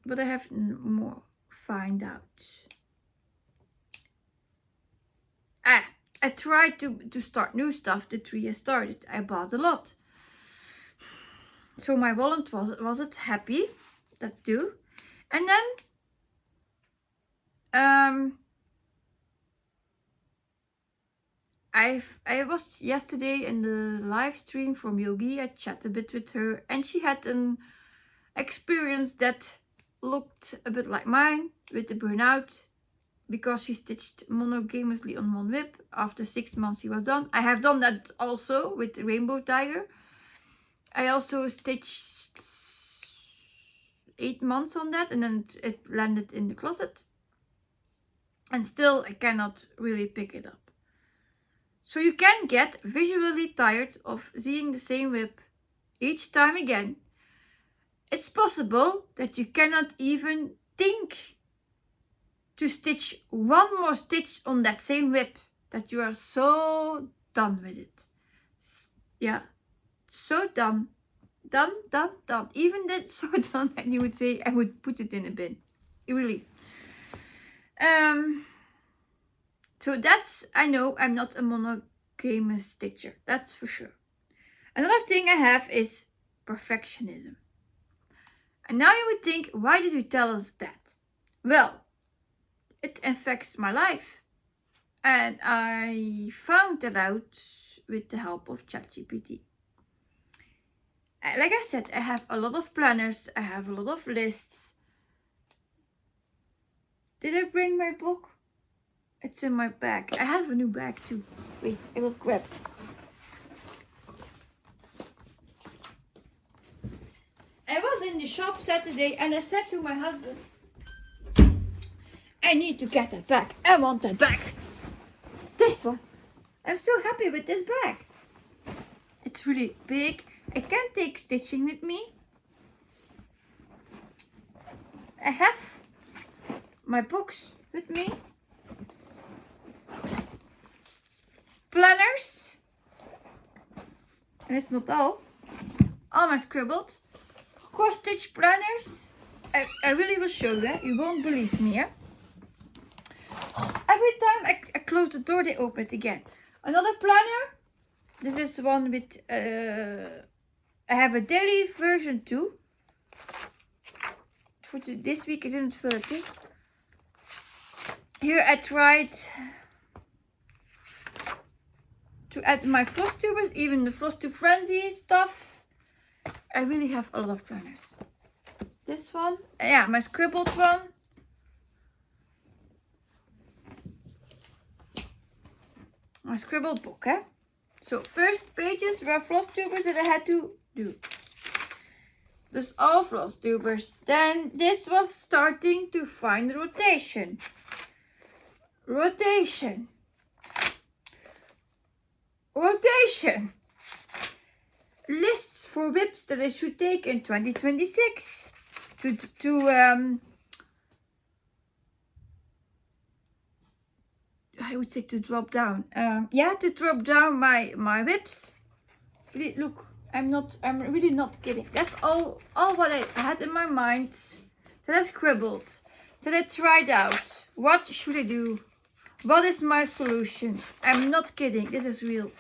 But I have more find out. I tried to start new stuff the 3 years started. I bought a lot. So my wallet wasn't happy. That's true. And then I was yesterday in the live stream from Yogi. I chatted a bit with her, and she had an experience that looked a bit like mine with the burnout, because she stitched monogamously on one whip. After 6 months she was done. I have done that also with the Rainbow Tiger. I also stitched 8 months on that, and then it landed in the closet. And still I cannot really pick it up. So you can get visually tired of seeing the same whip each time again. It's possible that you cannot even think to stitch one more stitch on that same whip, that you are so done with it. Yeah, so done. Done. Even that so done that you would say I would put it in a bin. Really. So that's, I know I'm not a monogamous stitcher. That's for sure. Another thing I have is perfectionism. And now you would think, why did you tell us that? Well, it affects my life. And I found that out with the help of ChatGPT. Like I said, I have a lot of planners. I have a lot of lists. Did I bring my book? It's in my bag. I have a new bag too. Wait, I will grab it. I was in the shop Saturday and I said to my husband, I need to get that bag. I want that bag. This one. I'm so happy with this bag. It's really big. I can take stitching with me. I have my books with me. Planners. And it's not all. All my scribbled. Cross stitch planners. I really will show you. You won't believe me. Every time I close the door, they open it again. Another planner. This is one with, I have a daily version too. For this week I didn't fill it in. Here I tried to add my Flosstubers, even the Flosstube Frenzy stuff. I really have a lot of planners. This one, yeah, my scribbled one. My scribbled book, eh? So first pages were Flosstubers that I had to do. Dus all Flosstubers. Then this was starting to find rotation. Rotation. Rotation. Lists for whips that I should take in 2026. I would say to drop down. To drop down my whips. Really, look, I'm really not kidding. That's all what I had in my mind. That I scribbled. That I tried out. What should I do? What is my solution? I'm not kidding. This is real.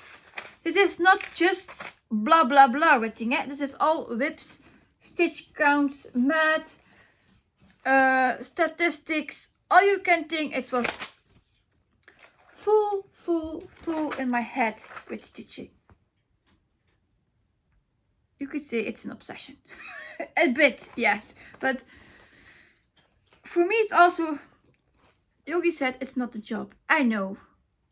This is not just blah blah blah writing. This is all whips, stitch counts, math, statistics. All you can think. It was full in my head with stitching. You could say it's an obsession. A bit, yes. But for me it's also, Yogi said it's not a job. I know.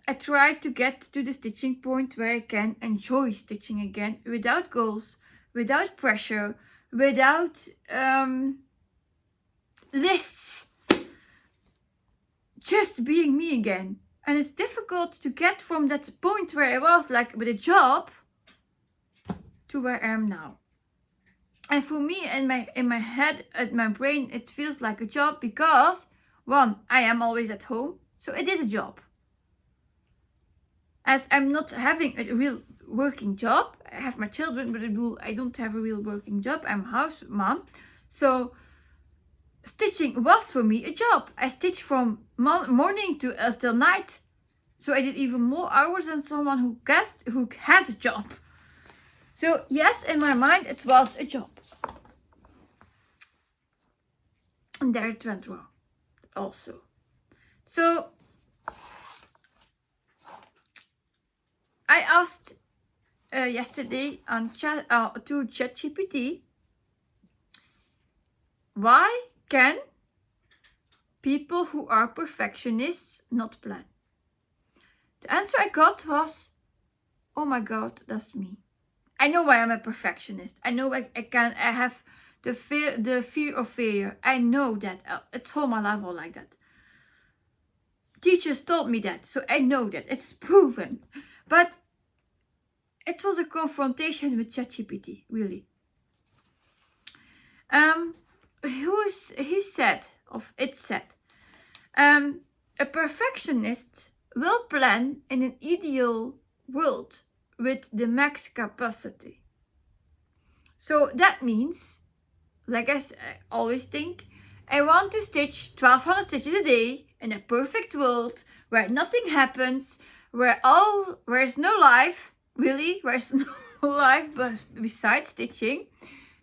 I tried to get to the stitching point where I can enjoy stitching again without goals, without pressure, without lists. Just being me again. And it's difficult to get from that point where I was like with a job to where I am now. And for me, in my head, in my brain, it feels like a job because, one, I am always at home, so it is a job. As I'm not having a real working job, I have my children, but I don't have a real working job. I'm a house mom, so stitching was for me a job. I stitched from morning till night, so I did even more hours than someone who has a job. So yes, in my mind it was a job. And there it went wrong also. So I asked yesterday to ChatGPT, why can people who are perfectionists not plan? The answer I got was, oh my god, that's me. I know why I'm a perfectionist. I know I have the fear of failure. I know that. It's all my life all like that. Teachers told me that, so I know that. It's proven. But it was a confrontation with ChatGPT, really. It said, a perfectionist will plan in an ideal world with the max capacity. So that means, like I always think, I want to stitch 1200 stitches a day in a perfect world where nothing happens, where there's no life, really, there's no life but besides stitching.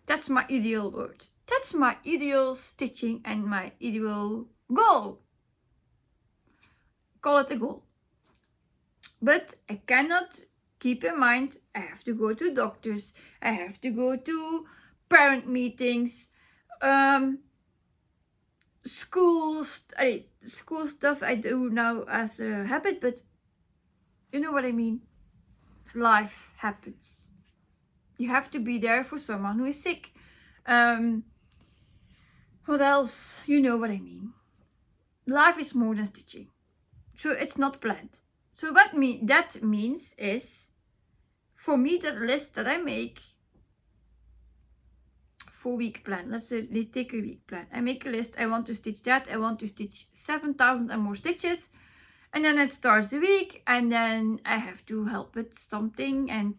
That's my ideal world. That's my ideal stitching and my ideal goal. Call it a goal. But I cannot keep in mind, I have to go to doctors, I have to go to parent meetings, school stuff I do now as a habit, but you know what I mean. Life happens. You have to be there for someone who is sick. What else? You know what I mean. Life is more than stitching. So it's not planned. So what that means is, for me, that list that I make for week plan. Let's say they take a week plan. I make a list. I want to stitch that. I want to stitch 7,000 and more stitches. And then it starts the week. And then I have to help with something. And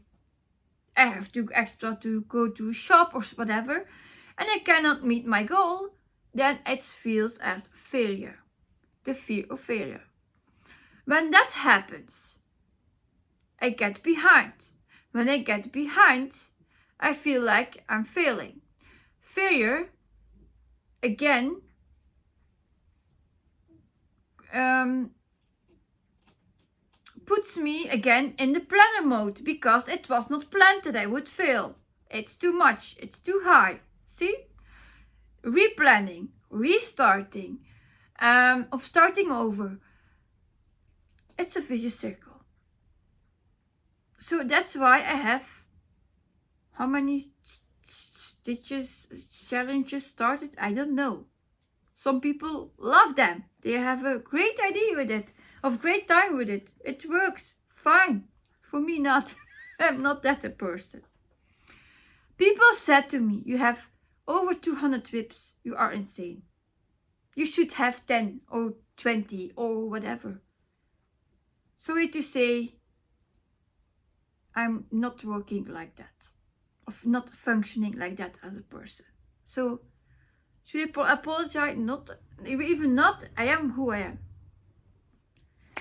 I have to extra to go to a shop or whatever. And I cannot meet my goal. Then it feels as failure. The fear of failure. When that happens, I get behind. When I get behind, I feel like I'm failing. Failure, again, puts me again in the planner mode because it was not planned that I would fail. It's too much. It's too high. See? Replanning, restarting, of starting over. It's a vicious circle. So that's why I have how many stitches challenges started? I don't know. Some people love them. They have a great idea with it, of great time with it. It works fine. For me, not. I'm not that a person. People said to me, you have over 200 whips. You are insane. You should have 10 or 20 or whatever. Sorry to say, I'm not working like that. Of not functioning like that as a person. So, should I apologize? Not, even not. I am who I am.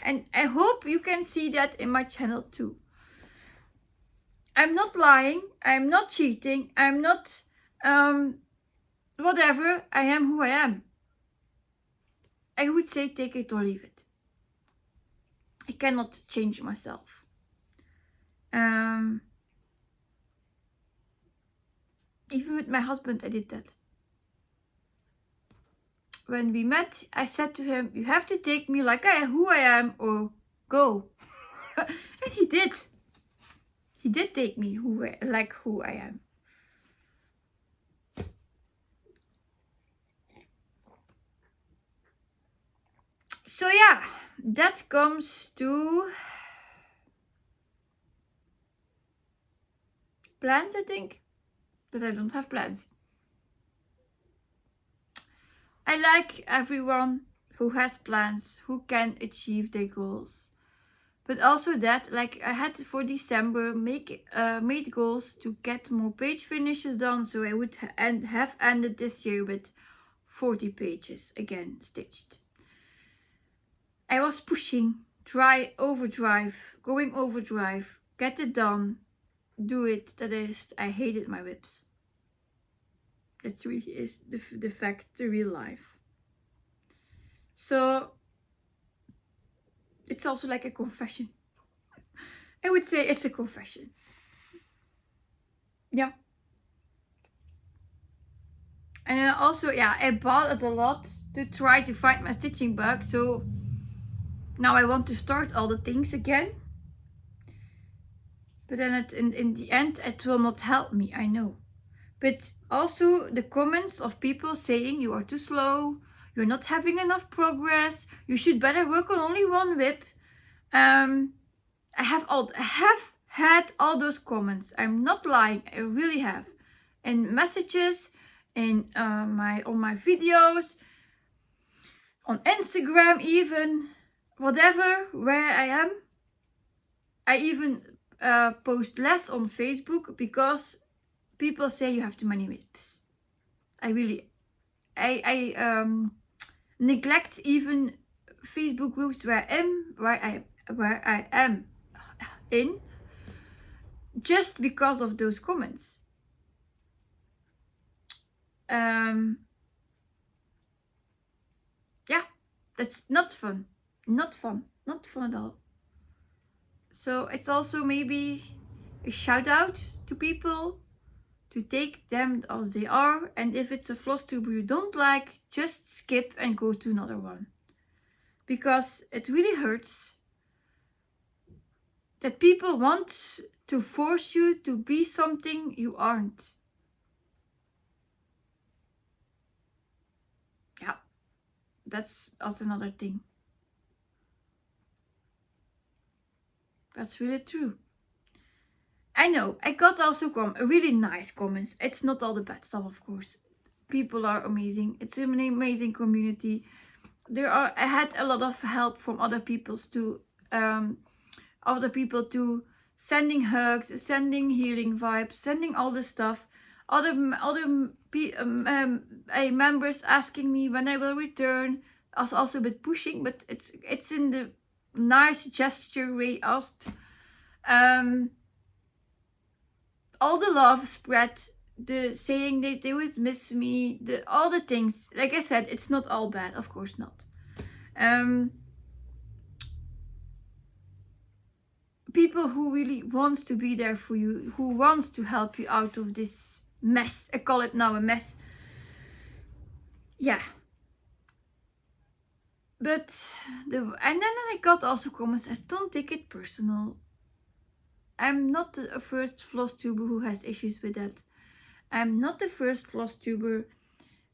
And I hope you can see that in my channel too. I'm not lying. I'm not cheating. I'm not whatever. I am who I am. I would say take it or leave it. I cannot change myself. Even with my husband, I did that. When we met, I said to him, you have to take me like who I am or go. And he did. He did take me who I am. So yeah, that comes to plans, I think. That I don't have plans. I like everyone who has plans, who can achieve their goals. But also that, like I had for December, made goals to get more page finishes done. So I would have ended this year with 40 pages again stitched. I was pushing, going overdrive, get it done, do it. That is, I hated my whips. That's really is the fact, the real life. So it's also like a confession. I would say it's a confession. Yeah. And then also, yeah, I bought it a lot to try to find my stitching bug. So now I want to start all the things again. But then in the end, it will not help me, I know. But also the comments of people saying you are too slow, you're not having enough progress, you should better work on only one whip. I have had all those comments. I'm not lying, I really have. In messages, in on my videos, on Instagram even, whatever, where I am. I even post less on Facebook because people say you have too many whips. I neglect even Facebook groups where I am in, just because of those comments. Yeah, that's not fun. Not fun at all. So it's also maybe a shout out to people to take them as they are, and if it's a Flosstuber you don't like, just skip and go to another one. Because it really hurts that people want to force you to be something you aren't. Yeah, that's also another thing. That's really true. I know, I got also really nice comments. It's not all the bad stuff, of course. People are amazing. It's an amazing community. I had a lot of help from other people to sending hugs, sending healing vibes, sending all this stuff. Other members asking me when I will return. I was also a bit pushing, but it's in the nice gesture way asked. All the love spread, the saying that they would miss me, all the things. Like I said, it's not all bad, of course not. People who really wants to be there for you, who wants to help you out of this mess. I call it now a mess. Yeah. But and then I got also comments as don't take it personal. I'm not the first Flosstuber who has issues with that. I'm not the first Flosstuber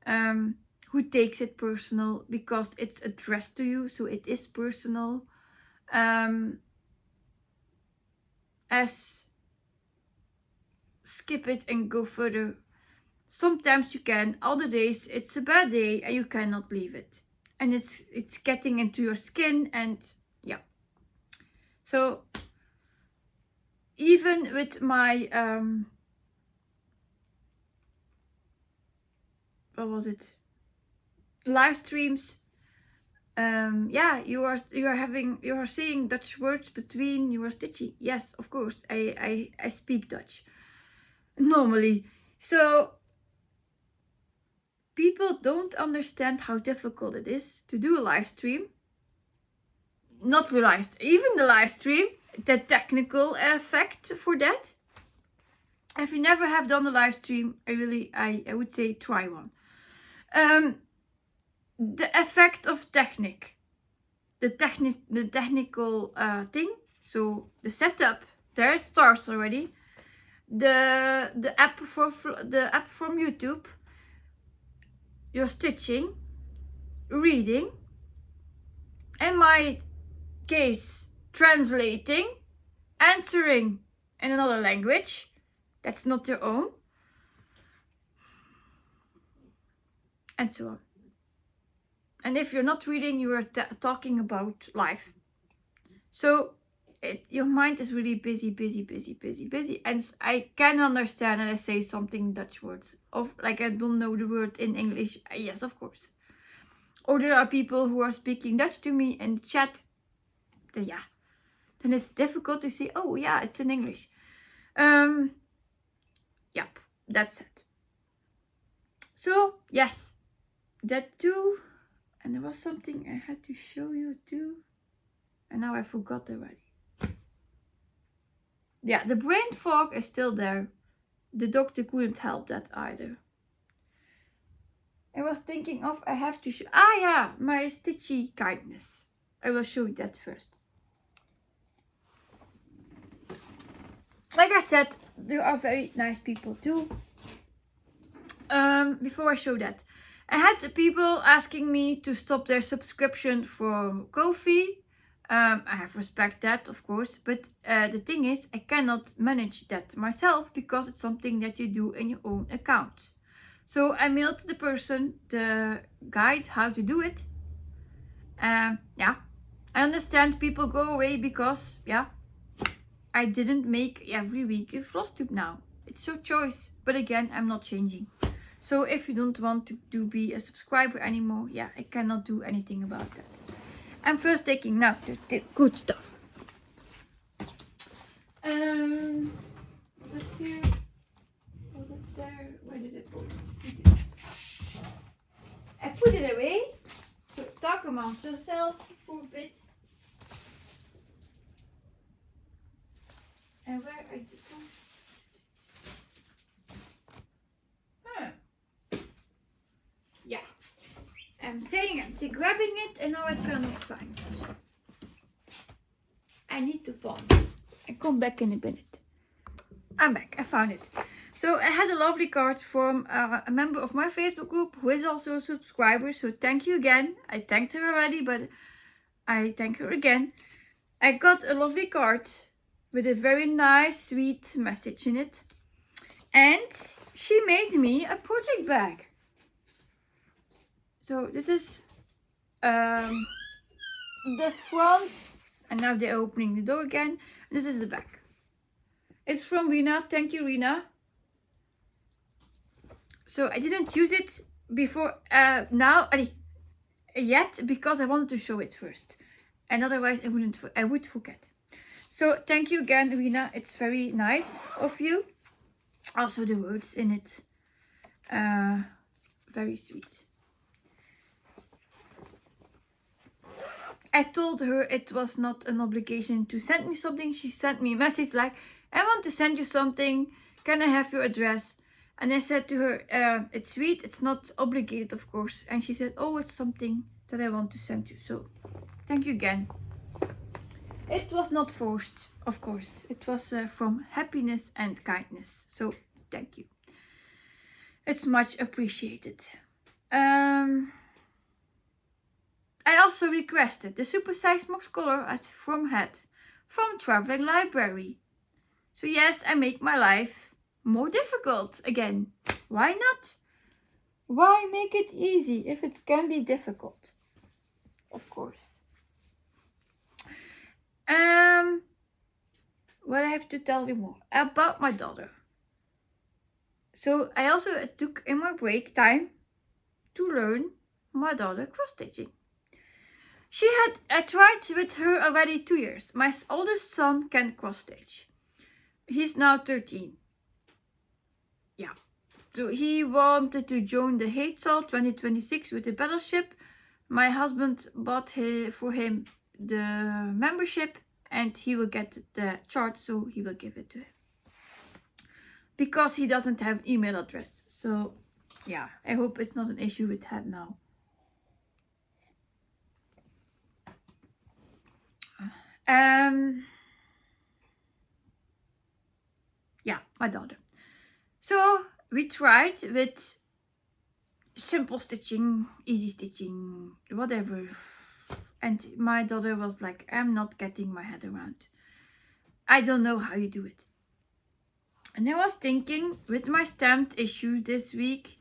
who takes it personal because it's addressed to you, so it is personal. As skip it and go further. Sometimes you can. Other days it's a bad day and you cannot leave it, and it's getting into your skin, and yeah. So even with my what was it? Live streams. Yeah, you are saying Dutch words between you are stitching. Yes, of course. I speak Dutch normally. So people don't understand how difficult it is to do a live stream. Not the live stream, even the live stream, the technical effect for that. If you never have done a live stream, I would say try one. The effect of the technical thing. So the setup, there it starts already. The app from YouTube. You're stitching, reading, in my case, translating, answering in another language that's not your own, and so on. And if you're not reading, you are talking about life. So your mind is really busy. And I can understand that I say something Dutch words. Like I don't know the word in English. Yes, of course. Or there are people who are speaking Dutch to me in the chat. Then yeah. Then it's difficult to say, oh yeah, it's in English. Yep, that's it. So yes, that too. And there was something I had to show you too. And now I forgot already. Yeah, the brain fog is still there. The doctor couldn't help that either. I was thinking of, I have to show, yeah, my stitchy kindness. I will show you that first. Like I said, there are very nice people too. Before I show that, I had people asking me to stop their subscription for Ko-fi. I have respect that, of course, but the thing is, I cannot manage that myself because it's something that you do in your own account. So I mailed the person the guide how to do it. Yeah, I understand people go away because, yeah, I didn't make every week a Flosstube now. It's your choice, but again, I'm not changing. So if you don't want to be a subscriber anymore, yeah, I cannot do anything about that. I'm first taking now the good stuff. Was it here? Was it there? Where did it go? I put it away. So talk amongst yourself for a bit. And where is it from? Yeah. I'm saying I'm grabbing it and now I cannot find it. I need to pause. I come back in a minute. I'm back. I found it. So I had a lovely card from a member of my Facebook group who is also a subscriber. So thank you again. I thanked her already, but I thank her again. I got a lovely card with a very nice, sweet message in it. And she made me a project bag. So this is the front, and now they're opening the door again. This is the back. It's from Rina. Thank you, Rina. So I didn't use it before yet because I wanted to show it first, and otherwise I would forget. So thank you again, Rina. It's very nice of you. Also the words in it, very sweet. I told her it was not an obligation to send me something. She sent me a message like, I want to send you something. Can I have your address? And I said to her, it's sweet. It's not obligated, of course. And she said, oh, it's something that I want to send you. So thank you again. It was not forced, of course. It was from happiness and kindness. So thank you. It's much appreciated. I also requested the supersized Mox color from Head from Traveling Library. So yes, I make my life more difficult again. Why not? Why make it easy if it can be difficult? Of course. What I have to tell you more about my daughter. So I also took in my break time to learn my daughter cross stitching. I tried with her already 2 years. My oldest son can cross stitch. He's now 13. Yeah. So he wanted to join the Hatesall 2026 with the battleship. My husband bought for him the membership and he will get the chart, so he will give it to him. Because he doesn't have email address. So yeah, I hope it's not an issue with that now. Yeah, my daughter. So we tried with simple stitching, easy stitching, whatever. And my daughter was like, I'm not getting my head around. I don't know how you do it. And I was thinking with my stamped issue this week,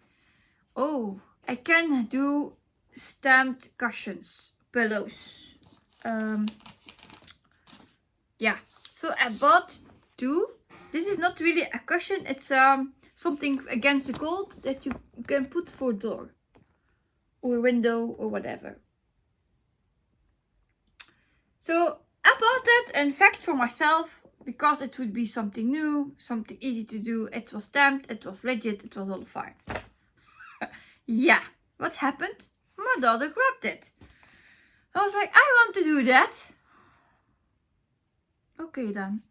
oh, I can do stamped cushions, pillows. Yeah, so I bought 2. This is not really a cushion, it's something against the cold that you can put for a door or a window or whatever. So I bought that, in fact, for myself because it would be something new, something easy to do. It was stamped, it was legit, it was all fine. Yeah, what happened? My daughter grabbed it. I was like, I want to do that. Okay then.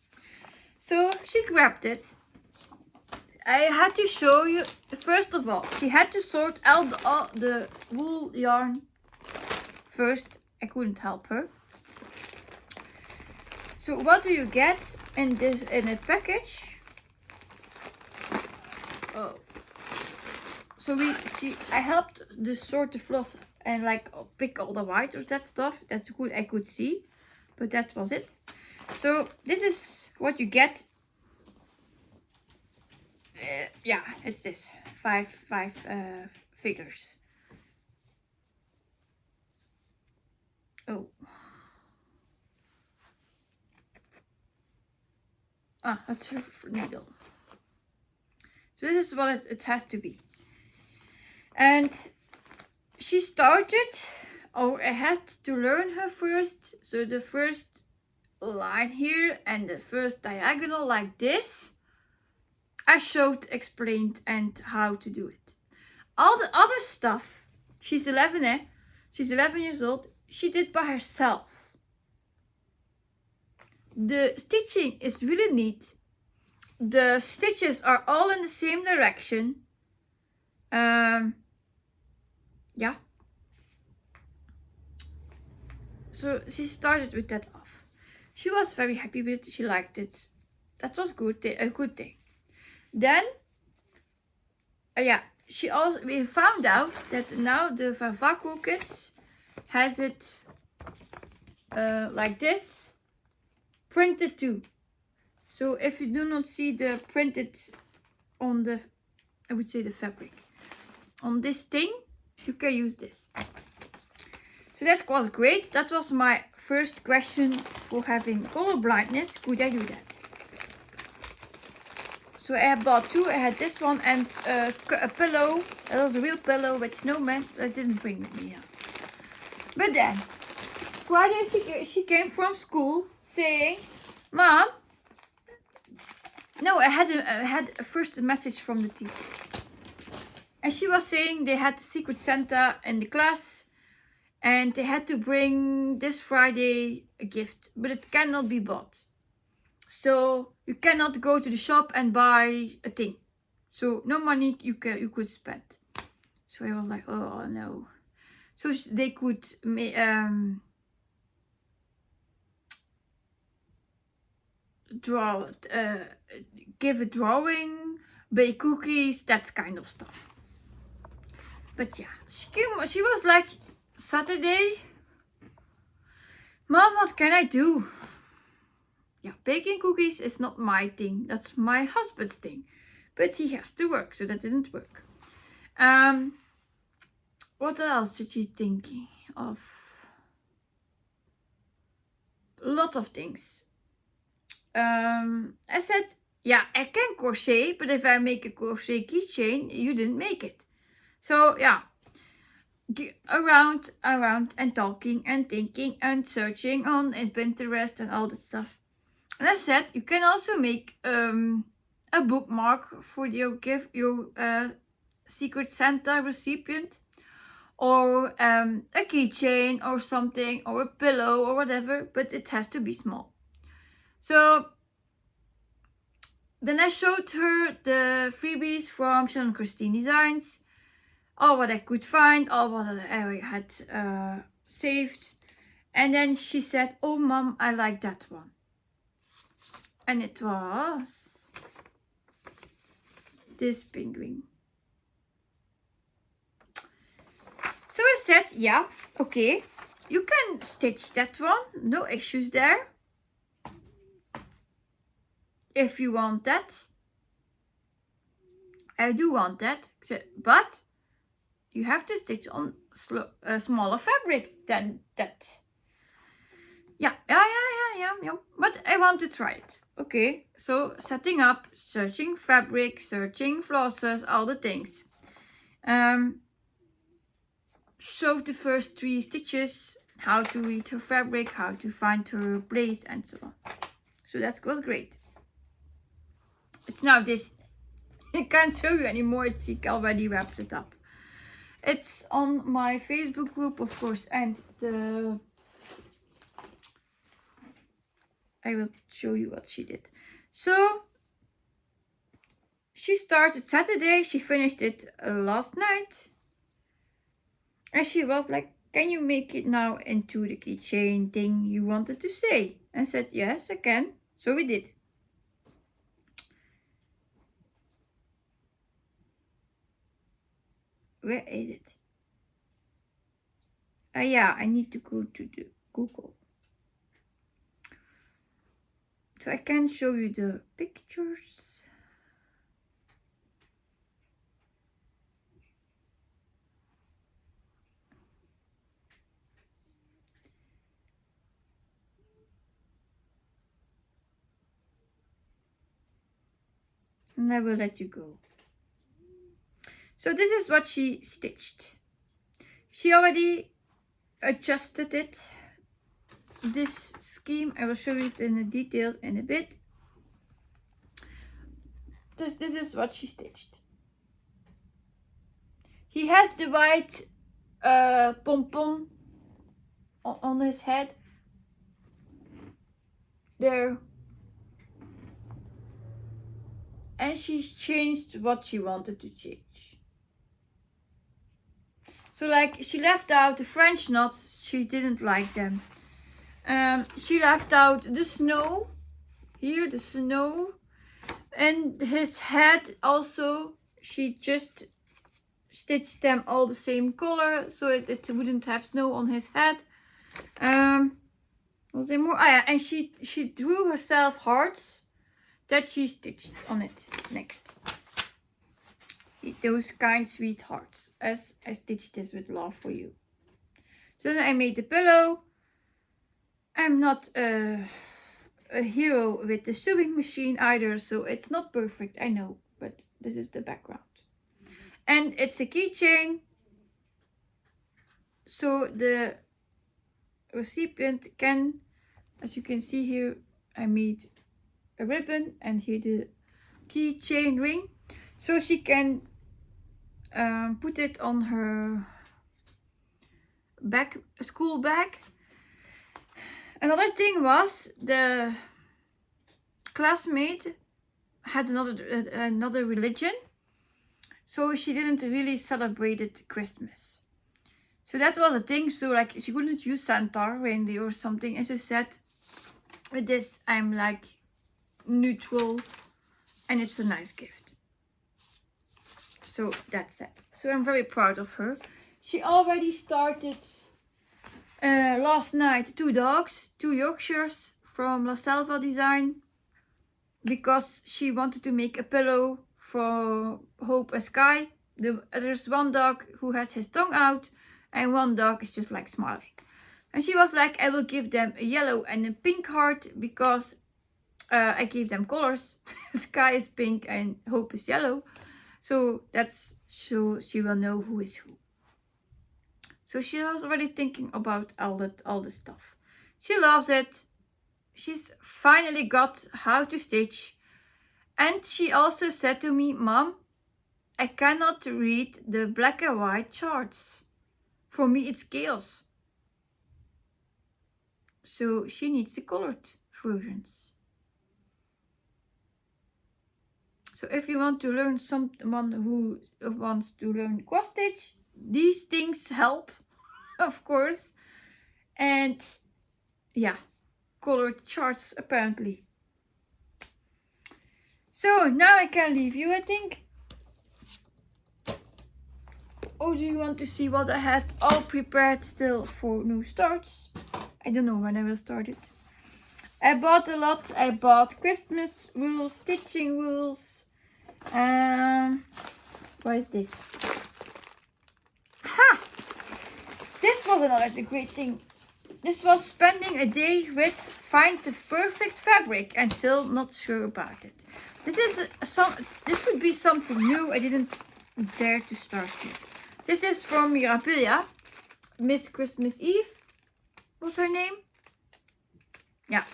So she grabbed it. I had to show you, first of all, she had to sort out all the wool yarn first. I couldn't help her. So what do you get in a package? Oh. So I helped the sort the floss and like pick all the white or that stuff. That's good, I could see, but that was it. So this is what you get. Yeah, it's this 5 figures. Oh. Ah, that's her needle. So this is what it has to be. And she started, or I had to learn her first. So the first line here and the first diagonal like this, I showed, explained, and how to do it. All the other stuff, she's 11, eh? She's 11 years old. She did by herself. The stitching is really neat. The stitches are all in the same direction. Yeah. So she started with that off. She was very happy with it. She liked it. That was good. A good thing. Then, yeah, we found out that now the Vavaco kits has it like this, printed too. So if you do not see the printed on the, I would say the fabric, on this thing, you can use this. So that was great. That was my first question for having color blindness. Could I do that? So I bought 2. I had this one and a pillow. It was a real pillow with snowman. I didn't bring with me. Yeah. But then, Friday she came from school saying, Mom, no, I had first a message from the teacher. And she was saying they had Secret Santa in the class. And they had to bring this Friday a gift. But it cannot be bought. So you cannot go to the shop and buy a thing. So no money you could spend. So I was like, oh no. So they could give a drawing, bake cookies, that kind of stuff. But yeah, she was like, Saturday, Mom, what can I do? Yeah, baking cookies is not my thing. That's my husband's thing. But he has to work, so that didn't work. What else did you think of? A lot of things. I said, yeah, I can crochet, but if I make a crochet keychain, you didn't make it. So yeah, around and talking and thinking and searching on Pinterest and all that stuff. And I said, you can also make a bookmark for your gift, your Secret Santa recipient, or a keychain or something, or a pillow or whatever, but it has to be small. So then I showed her the freebies from Chanel Christine Designs, all what I could find, all what I had saved. And then she said, oh Mom, I like that one. And it was this penguin. So I said, yeah, okay, you can stitch that one, no issues there. If you want that. I do want that, but you have to stitch on smaller fabric than that. Yeah. But I want to try it. Okay, so setting up, searching fabric, searching flosses, all the things. Showed the first 3 stitches, how to read her fabric, how to find her place, and so on. So that was great. It's now this. I can't show you anymore. She already wrapped it up. It's on my Facebook group, of course, and I will show you what she did. So she started Saturday. She finished it last night. And she was like, can you make it now into the keychain thing you wanted to say? I said, yes, I can. So we did. Where is it? Yeah, I need to go to the Google. So I can show you the pictures. And I will let you go. So this is what she stitched. She already adjusted it. This scheme, I will show you it in the details in a bit. This is what she stitched. He has the white pompon on his head. There. And she's changed what she wanted to change. So like she left out the French knots, she didn't like them. She left out the snow, here the snow, and his head also, she just stitched them all the same color so it wouldn't have snow on his head. Was there more? Oh yeah, and she drew herself hearts that she stitched on it next. Those kind sweet hearts, as I stitched this with love for you. So then I made the pillow. I'm not a hero with the sewing machine either, so it's not perfect, I know, but this is the background. And it's a keychain, so the recipient can, as you can see here, I made a ribbon and here the keychain ring, so she can put it on her back, school bag. Another thing was the classmate had another religion, so she didn't really celebrate Christmas. So that was a thing. So like she couldn't use Santa reindeer or something, and she said, with this I'm like neutral, and it's a nice gift. So that's that. So I'm very proud of her. She already started last night 2 dogs, 2 Yorkshires from La Selva Design, because she wanted to make a pillow for Hope and Sky. There's one dog who has his tongue out and one dog is just like smiling. And she was like, I will give them a yellow and a pink heart because I gave them colors. Sky is pink and Hope is yellow. So that's so she will know who is who. So she was already thinking about all the stuff. She loves it. She's finally got how to stitch. And she also said to me, Mom, I cannot read the black and white charts. For me it's chaos. So she needs the colored versions. So if you want to learn someone who wants to learn cross stitch, these things help, of course. And yeah, colored charts apparently. So now I can leave you, I think. Or do you want to see what I had all prepared still for new starts? I don't know when I will start it. I bought a lot. I bought Christmas rules, stitching rules. What is this? Ha! This was another great thing. This was spending a day with find the perfect fabric and still not sure about it. This would be something new. I didn't dare to start it. This is from Mirabilia. Miss Christmas Eve was her name. Yeah.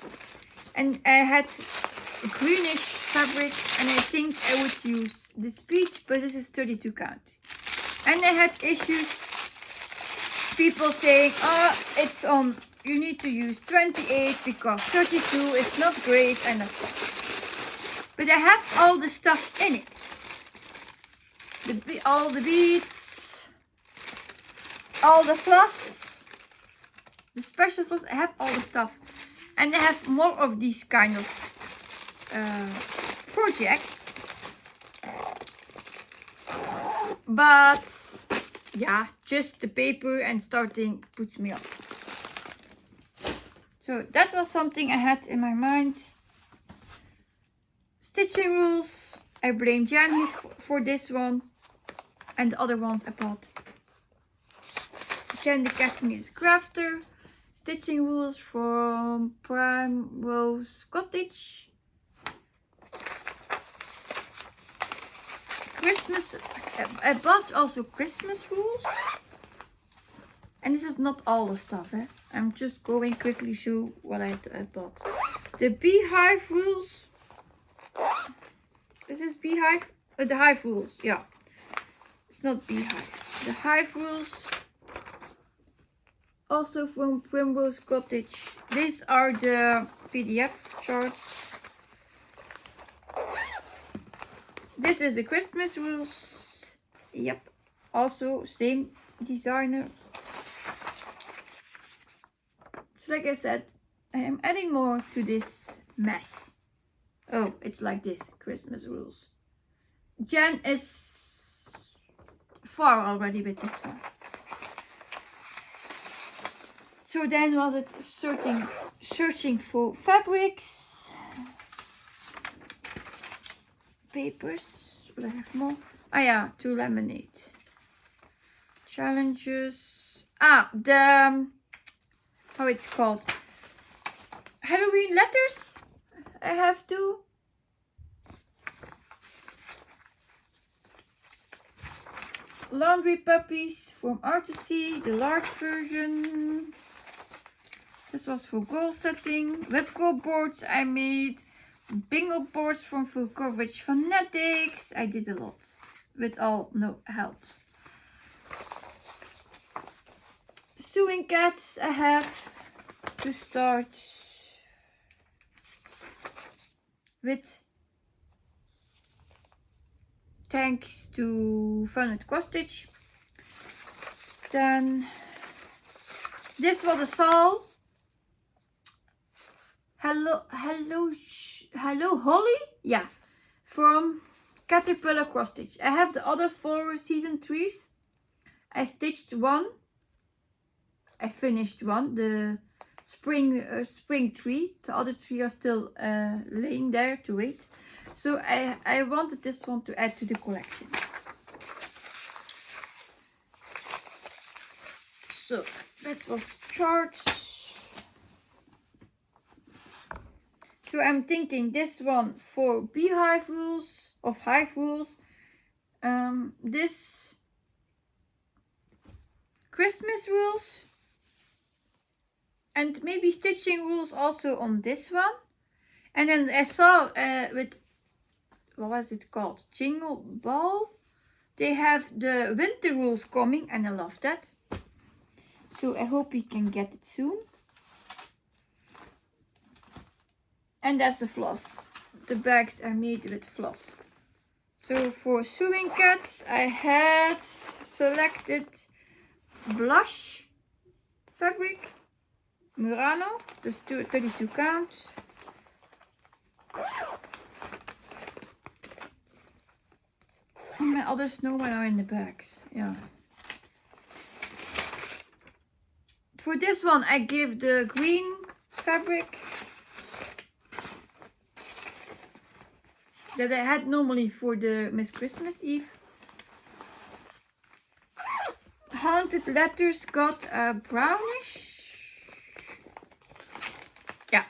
And I had greenish fabric and I think I would use this peach, but this is 32 count. And I had issues. People saying, oh, it's on, you need to use 28 because 32 is not great and but I have all the stuff in it. All the beads, all the floss, the special floss, I have all the stuff. And I have more of these kind of projects. But yeah, just the paper and starting puts me off. So that was something I had in my mind. Stitching rules. I blame Jan for this one. And the other ones I bought. Jan the Caffeinated Crafter. Stitching rules from Primrose Cottage. Christmas. I bought also Christmas rules. And this is not all the stuff. I'm just going quickly show what I bought. The beehive rules. This is beehive. The hive rules. Yeah. It's not beehive. The hive rules. Also from Primrose Cottage. These are the PDF charts. This is the Christmas rules. Yep. Also same designer. So like I said, I am adding more to this mess. Oh, it's like this. Christmas rules. Jan is far already with this one. So then was it searching for fabrics, papers. Will I have more? Ah yeah, to laminate. Challenges. The how it's called? Halloween letters. I have to. Laundry puppies from Artisy, the large version. This was for goal setting. Webco boards I made. Bingo boards from Full Coverage Fanatics. I did a lot. With all no help. Sewing cats I have to start with. Thanks to Fun with Cross Stitch. Then this was a Saul. Hello Hello Holly? Yeah. From Caterpillar Cross Stitch. I have the other 4 season trees. I stitched one. I finished one. The spring tree. The other 3 are still laying there to wait. So I wanted this one to add to the collection. So that was charged. So I'm thinking this one for beehive rules, of hive rules. This Christmas rules. And maybe stitching rules also on this one. And then I saw with, what was it called? Jingle Ball. They have the winter rules coming and I love that. So I hope we can get it soon. And that's the floss. The bags are made with floss. So for sewing cats, I had selected blush fabric, Murano, just 32 count. And my other snowmen are in the bags, yeah. For this one, I give the green fabric that I had normally for the Miss Christmas Eve. Haunted Letters got a brownish, yeah,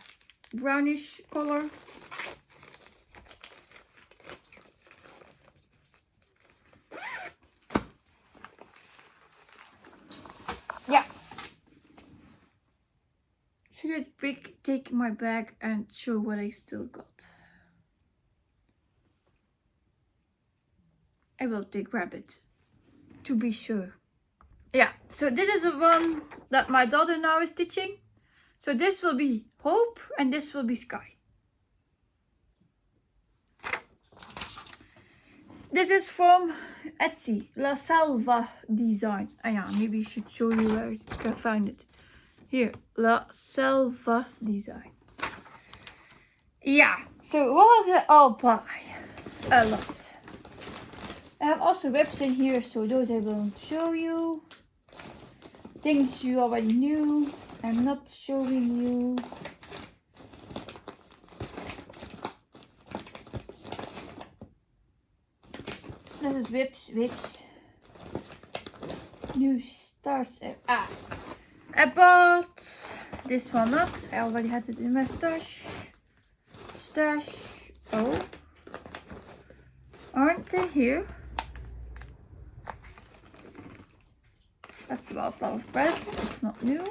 brownish color. Yeah. Should I take my bag and show what I still got? I will grab it, to be sure. Yeah, so this is the one that my daughter now is stitching. So this will be Hope and this will be Sky. This is from Etsy, La Salva Design. Yeah, maybe I should show you where I can find it. Here, La Salva Design. Yeah, so what was it all buy? A lot. I have also whips in here, so those I will show you. Things you already knew, I'm not showing you. This is whips. New starts. I bought this one not. I already had it in my stash. Oh, aren't they here? That's Wildflower Bread. It's not new.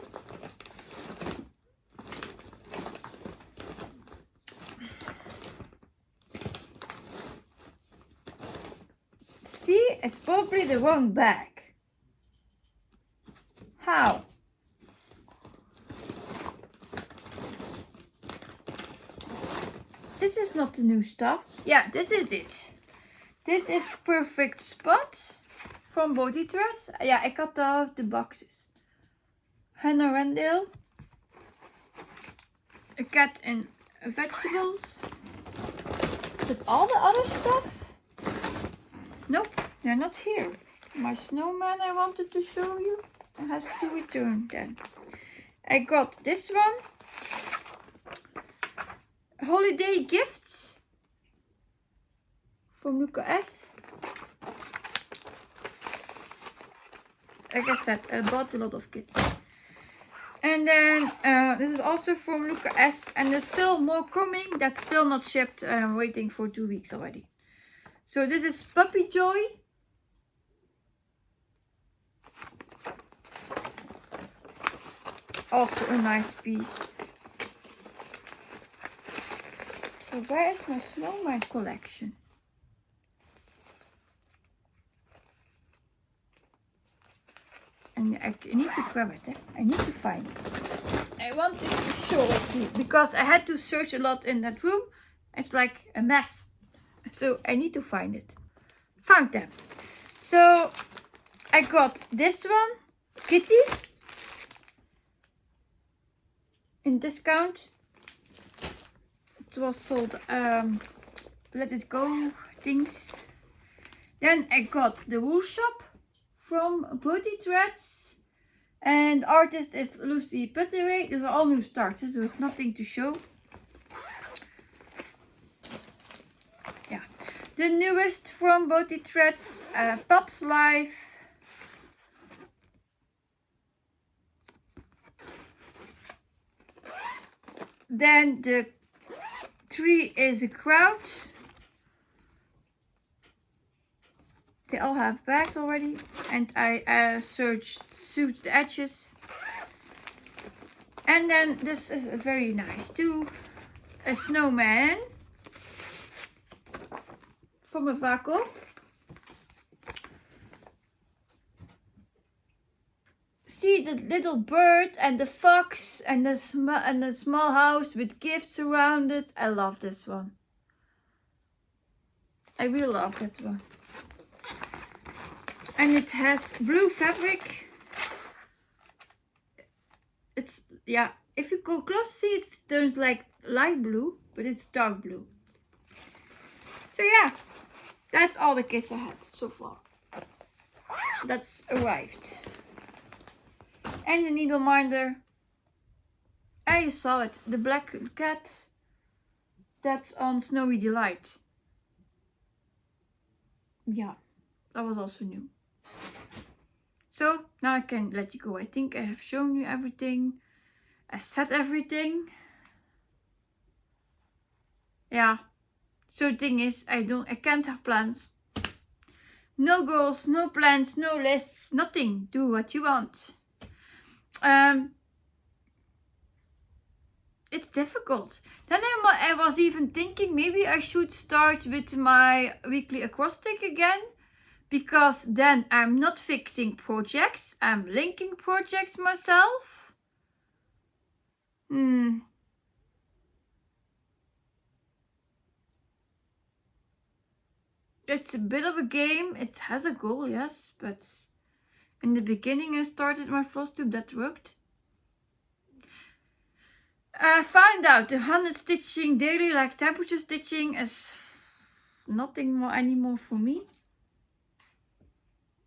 See, it's probably the wrong bag. How? This is not the new stuff. Yeah, this is it. This is Perfect Spot from Body Threads. Yeah, I cut out the boxes. Hannah Rendale. A cat in vegetables. But all the other stuff? Nope, they're not here. My snowman I wanted to show you. I have to return then. I got this one. Holiday gifts from Luca S. Like I said, I bought a lot of kits. And then this is also from Luca S. And there's still more coming. That's still not shipped. I'm waiting for 2 weeks already. So this is Puppy Joy. Also a nice piece. So where is my snowman collection? And I need to grab it. I need to find it. I want to show it to you because I had to search a lot in that room. It's like a mess. So I need to find it. Found them. So I got this one, Kitty, in discount. was sold Let It Go things. Then I got the wool shop from Body Threads. And artist is Lucy Petteray. These are all new starts, so there's nothing to show. Yeah. The newest from Body Threads, Pop's Life. Then the tree is a crowd. They all have bags already. And I searched suits the edges. And then this is very nice too. A snowman from a Vaco. See the little bird and the fox and the small house with gifts around it. I love this one. I really love that one. And it has blue fabric. It's, yeah, if you go close, see it turns like light blue, but it's dark blue. So yeah, that's all the kits I had so far. That's arrived. And the needle minder. I saw it. The black cat. That's on Snowy Delight. Yeah, that was also new. So now I can let you go. I think I have shown you everything. I said everything. Yeah. So the thing is, I can't have plans. No goals, no plans, no lists, nothing. Do what you want. It's difficult. Then I was even thinking maybe I should start with my weekly acrostic again, because then I'm not fixing projects, I'm linking projects myself. It's a bit of a game. It has a goal, yes, but in the beginning I started my Flosstube, that worked. I found out the 100 stitching daily, like temperature stitching, is nothing more anymore for me.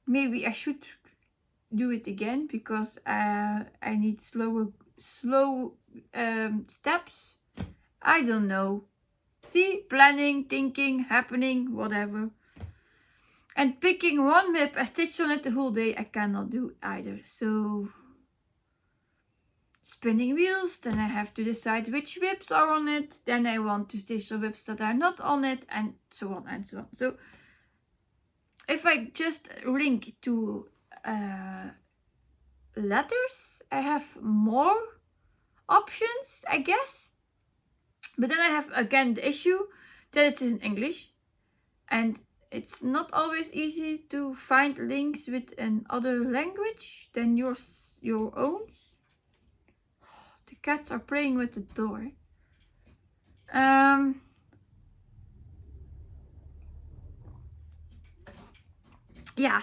Maybe I should do it again, because I need slow steps. I don't know. See, planning, thinking, happening, whatever. And picking one whip, I stitch on it the whole day, I cannot do either. So spinning wheels, then I have to decide which whips are on it. Then I want to stitch the whips that are not on it, and so on and so on. So if I just link to letters, I have more options, I guess. But then I have again the issue that it's in English, and it's not always easy to find links with another language than your own. The cats are playing with the door. Yeah,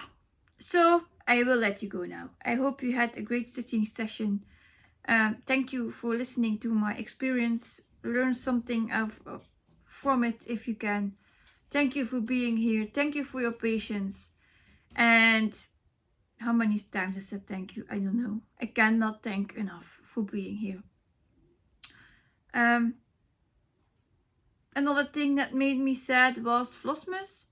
so I will let you go now. I hope you had a great stitching session. Thank you for listening to my experience. Learn something from it if you can. Thank you for being here. Thank you for your patience. And how many times I said thank you, I don't know. I cannot thank enough for being here. Another thing that made me sad was Flossmas.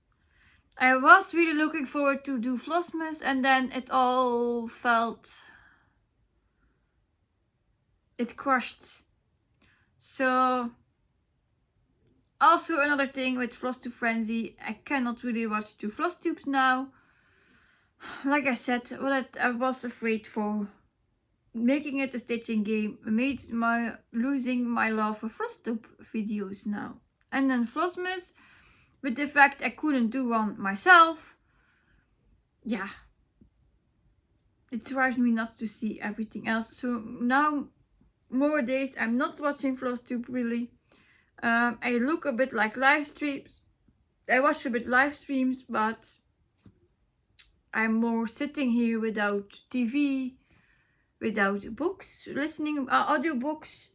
I was really looking forward to do Flossmas, and then it all felt... it crushed. So... also another thing with Flosstube Frenzy, I cannot really watch 2 Flosstubes now. Like I said, what I was afraid for making it a stitching game made losing my love for Flosstube videos now. And then Flossmas, with the fact I couldn't do one myself, yeah, it drives me nuts to see everything else. So now, more days I'm not watching Flosstube really. I look a bit like live streams. I watch a bit live streams, but I'm more sitting here without TV, without books, listening audiobooks,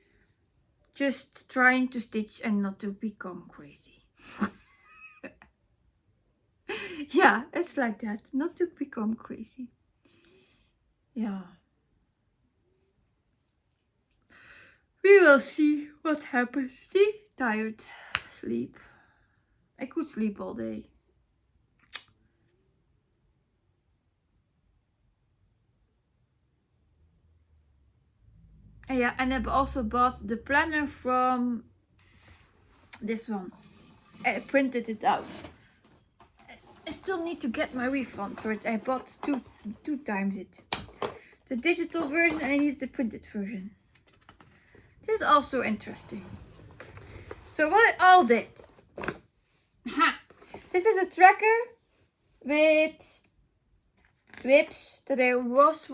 just trying to stitch and not to become crazy. Yeah, it's like that, not to become crazy. Yeah. We will see what happens. See? Tired. Sleep. I could sleep all day. Yeah, and I also bought the planner from this one. I printed it out. I still need to get my refund for it. I bought two times it. The digital version and I need the printed version. This is also interesting. So what I all did. This is a tracker with whips that I was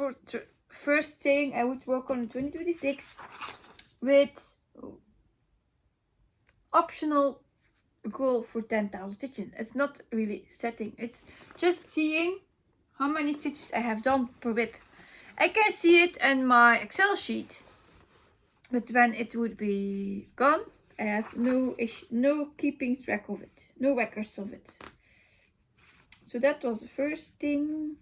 first saying I would work on in 2026 with optional goal for 10,000 stitches. It's not really setting, it's just seeing how many stitches I have done per whip. I can see it in my Excel sheet, but when it would be gone, I have no keeping track of it, no records of it. So that was the first thing.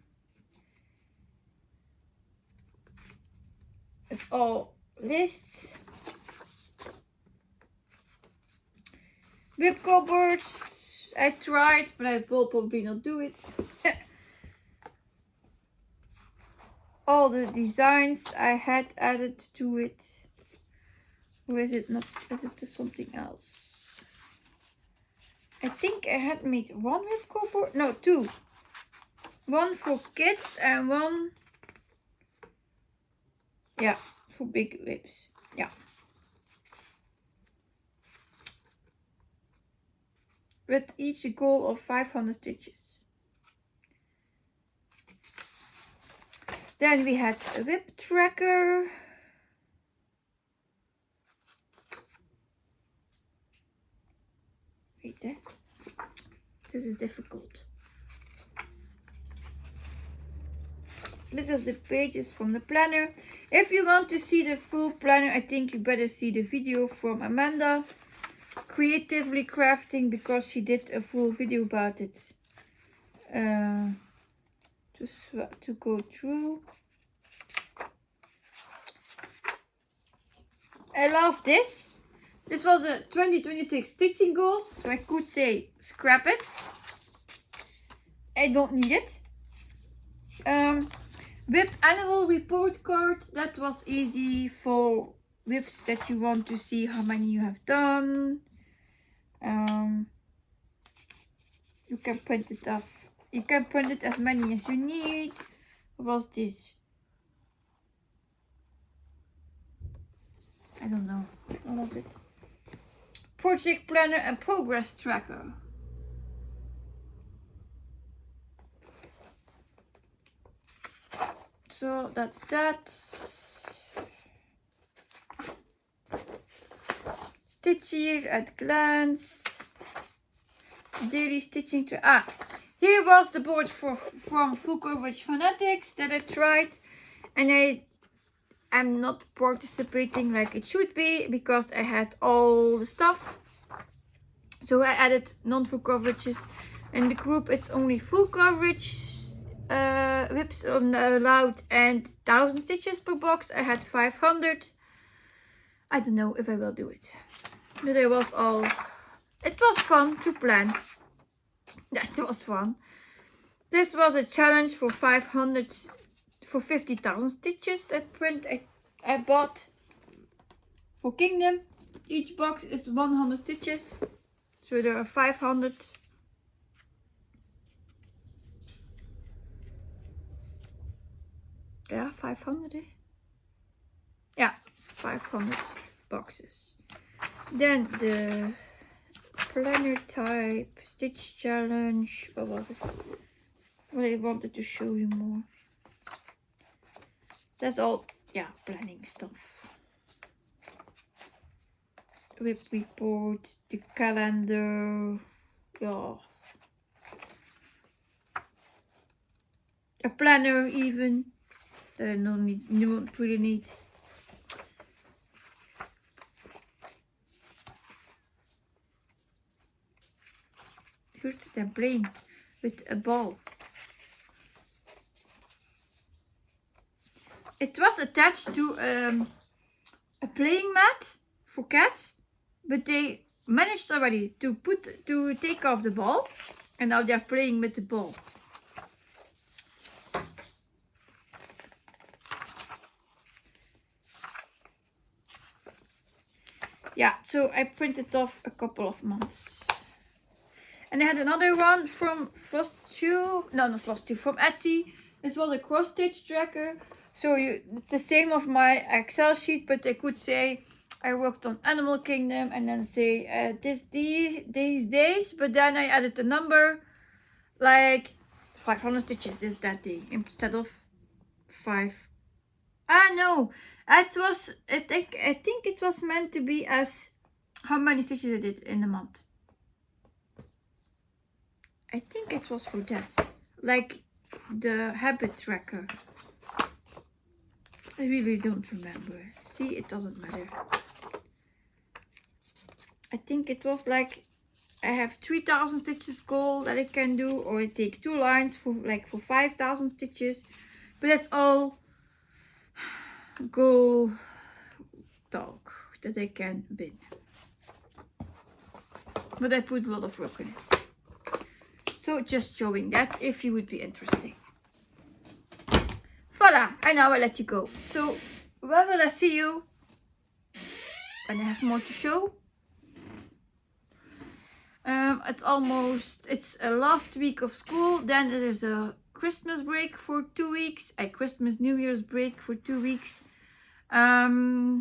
It's all lists. Whip cupboards, I tried, but I will probably not do it. All the designs I had added to it. Or is it not? Is it something else? I think I had made one whip cupboard. No, two. One for kids and one, yeah, for big whips. Yeah. With each a goal of 500 stitches. Then we had a whip tracker. Wait there. This is difficult. This is the pages from the planner. If you want to see the full planner, I think you better see the video from Amanda. Creatively crafting, because she did a full video about it. To go through. I love this. This was a 2026 stitching goals, so I could say scrap it. I don't need it. Whip annual report card. That was easy for whips that you want to see how many you have done. You can print it off. You can print it as many as you need. What was this? I don't know. What was it? Project planner and progress tracker. So that's that. Stitch here at glance. Daily stitching to here was the board from Full Coverage Fanatics that I tried, and I'm not participating like it should be because I had all the stuff. So I added non-full coverages. In the group it's only full coverage whips allowed and 1,000 stitches per box. I had 500. I don't know if I will do it, but it was fun to plan. That was fun. This was a challenge for 500 for 50,000 stitches. I bought for Kingdom. Each box is 100 stitches, so there are 500. Yeah, 500. Yeah, 500 boxes. Then the planner type stitch challenge. What was it? What I wanted to show you more. That's all, yeah, planning stuff. Whip report, the calendar, yeah. A planner even that I don't really need. heard them playing with a ball. It was attached to a playing mat for cats, but they managed already to take off the ball, and now they're playing with the ball. Yeah, so I printed off a couple of months. And I had another one from Flosstube, no, not Flosstube, from Etsy. This was a cross stitch tracker. So it's the same of my Excel sheet, but I could say I worked on Animal Kingdom and then say these days, but then I added a number like 500 stitches that day instead of 5. No, it was, I think it was meant to be as how many stitches I did in a month. I think it was for that, like the habit tracker. I really don't remember. See, it doesn't matter. I think it was like I have 3,000 stitches goal that I can do, or I take 2 lines for 5,000 stitches. But that's all goal talk that I can bin. But I put a lot of work in it. So just showing that if you would be interested. Voila, and now I let you go. So when will I see you? When I have more to show. It's a last week of school. Then there's a Christmas break for 2 weeks. A Christmas New Year's break for 2 weeks. Yeah.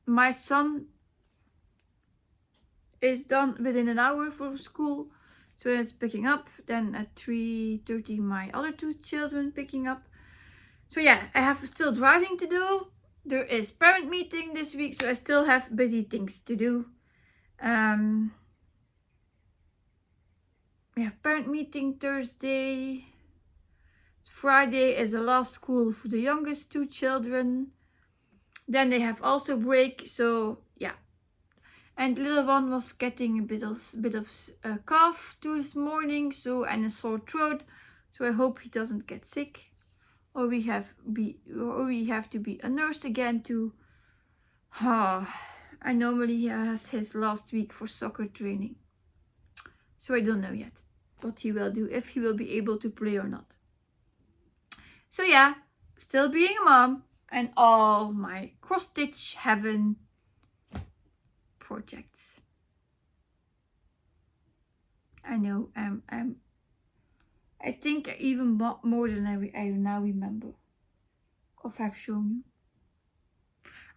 My son is done within an hour for school. So it's picking up. Then at 3:30 my other 2 children picking up. So yeah, I have still driving to do. There is parent meeting this week, so I still have busy things to do. We have parent meeting Thursday. Friday is the last school for the youngest 2 children. Then they have also break, so yeah. And little one was getting a bit of cough this morning, so, and a sore throat. So I hope he doesn't get sick, or we have to be a nurse again to. And normally he has his last week for soccer training, so I don't know yet what he will do, if he will be able to play or not. So yeah, still being a mom and all my cross stitch heaven projects. I know I think I even bought more than I now remember of have shown you.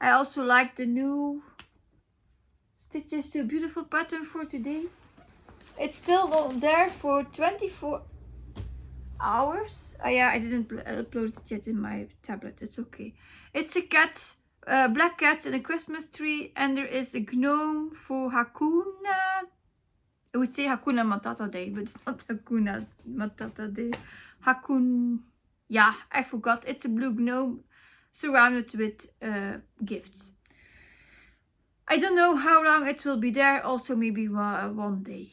I also like the new stitches to a beautiful pattern for today. It's still not there for 24 hours. Oh yeah, I didn't upload it yet in my tablet. It's okay. It's a cat, black cat and a Christmas tree, and there is a gnome for Hakuna. I would say Hakuna Matata Day, but it's not Hakuna Matata Day. Yeah, I forgot. It's a blue gnome surrounded with gifts. I don't know how long it will be there. Also maybe one day.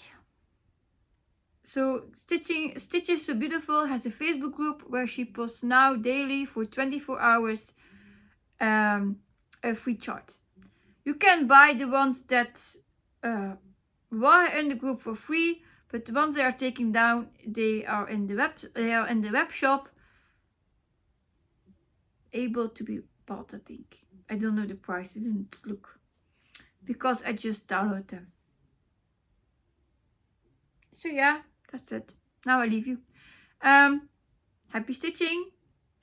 So Stitches So Beautiful has a Facebook group where she posts now daily for 24 hours a free chart. You can buy the ones that were in the group for free, but the ones they are taking down, they are in the web shop, able to be bought. I think I don't know the price. I didn't look because I just download them. So yeah, that's it. Now I leave you. Happy stitching.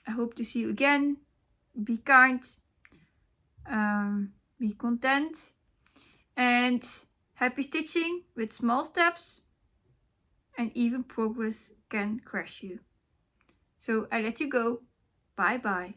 I hope to see you again. Be kind. Be content. And happy stitching with small steps. And even progress can crash you. So I let you go. Bye bye.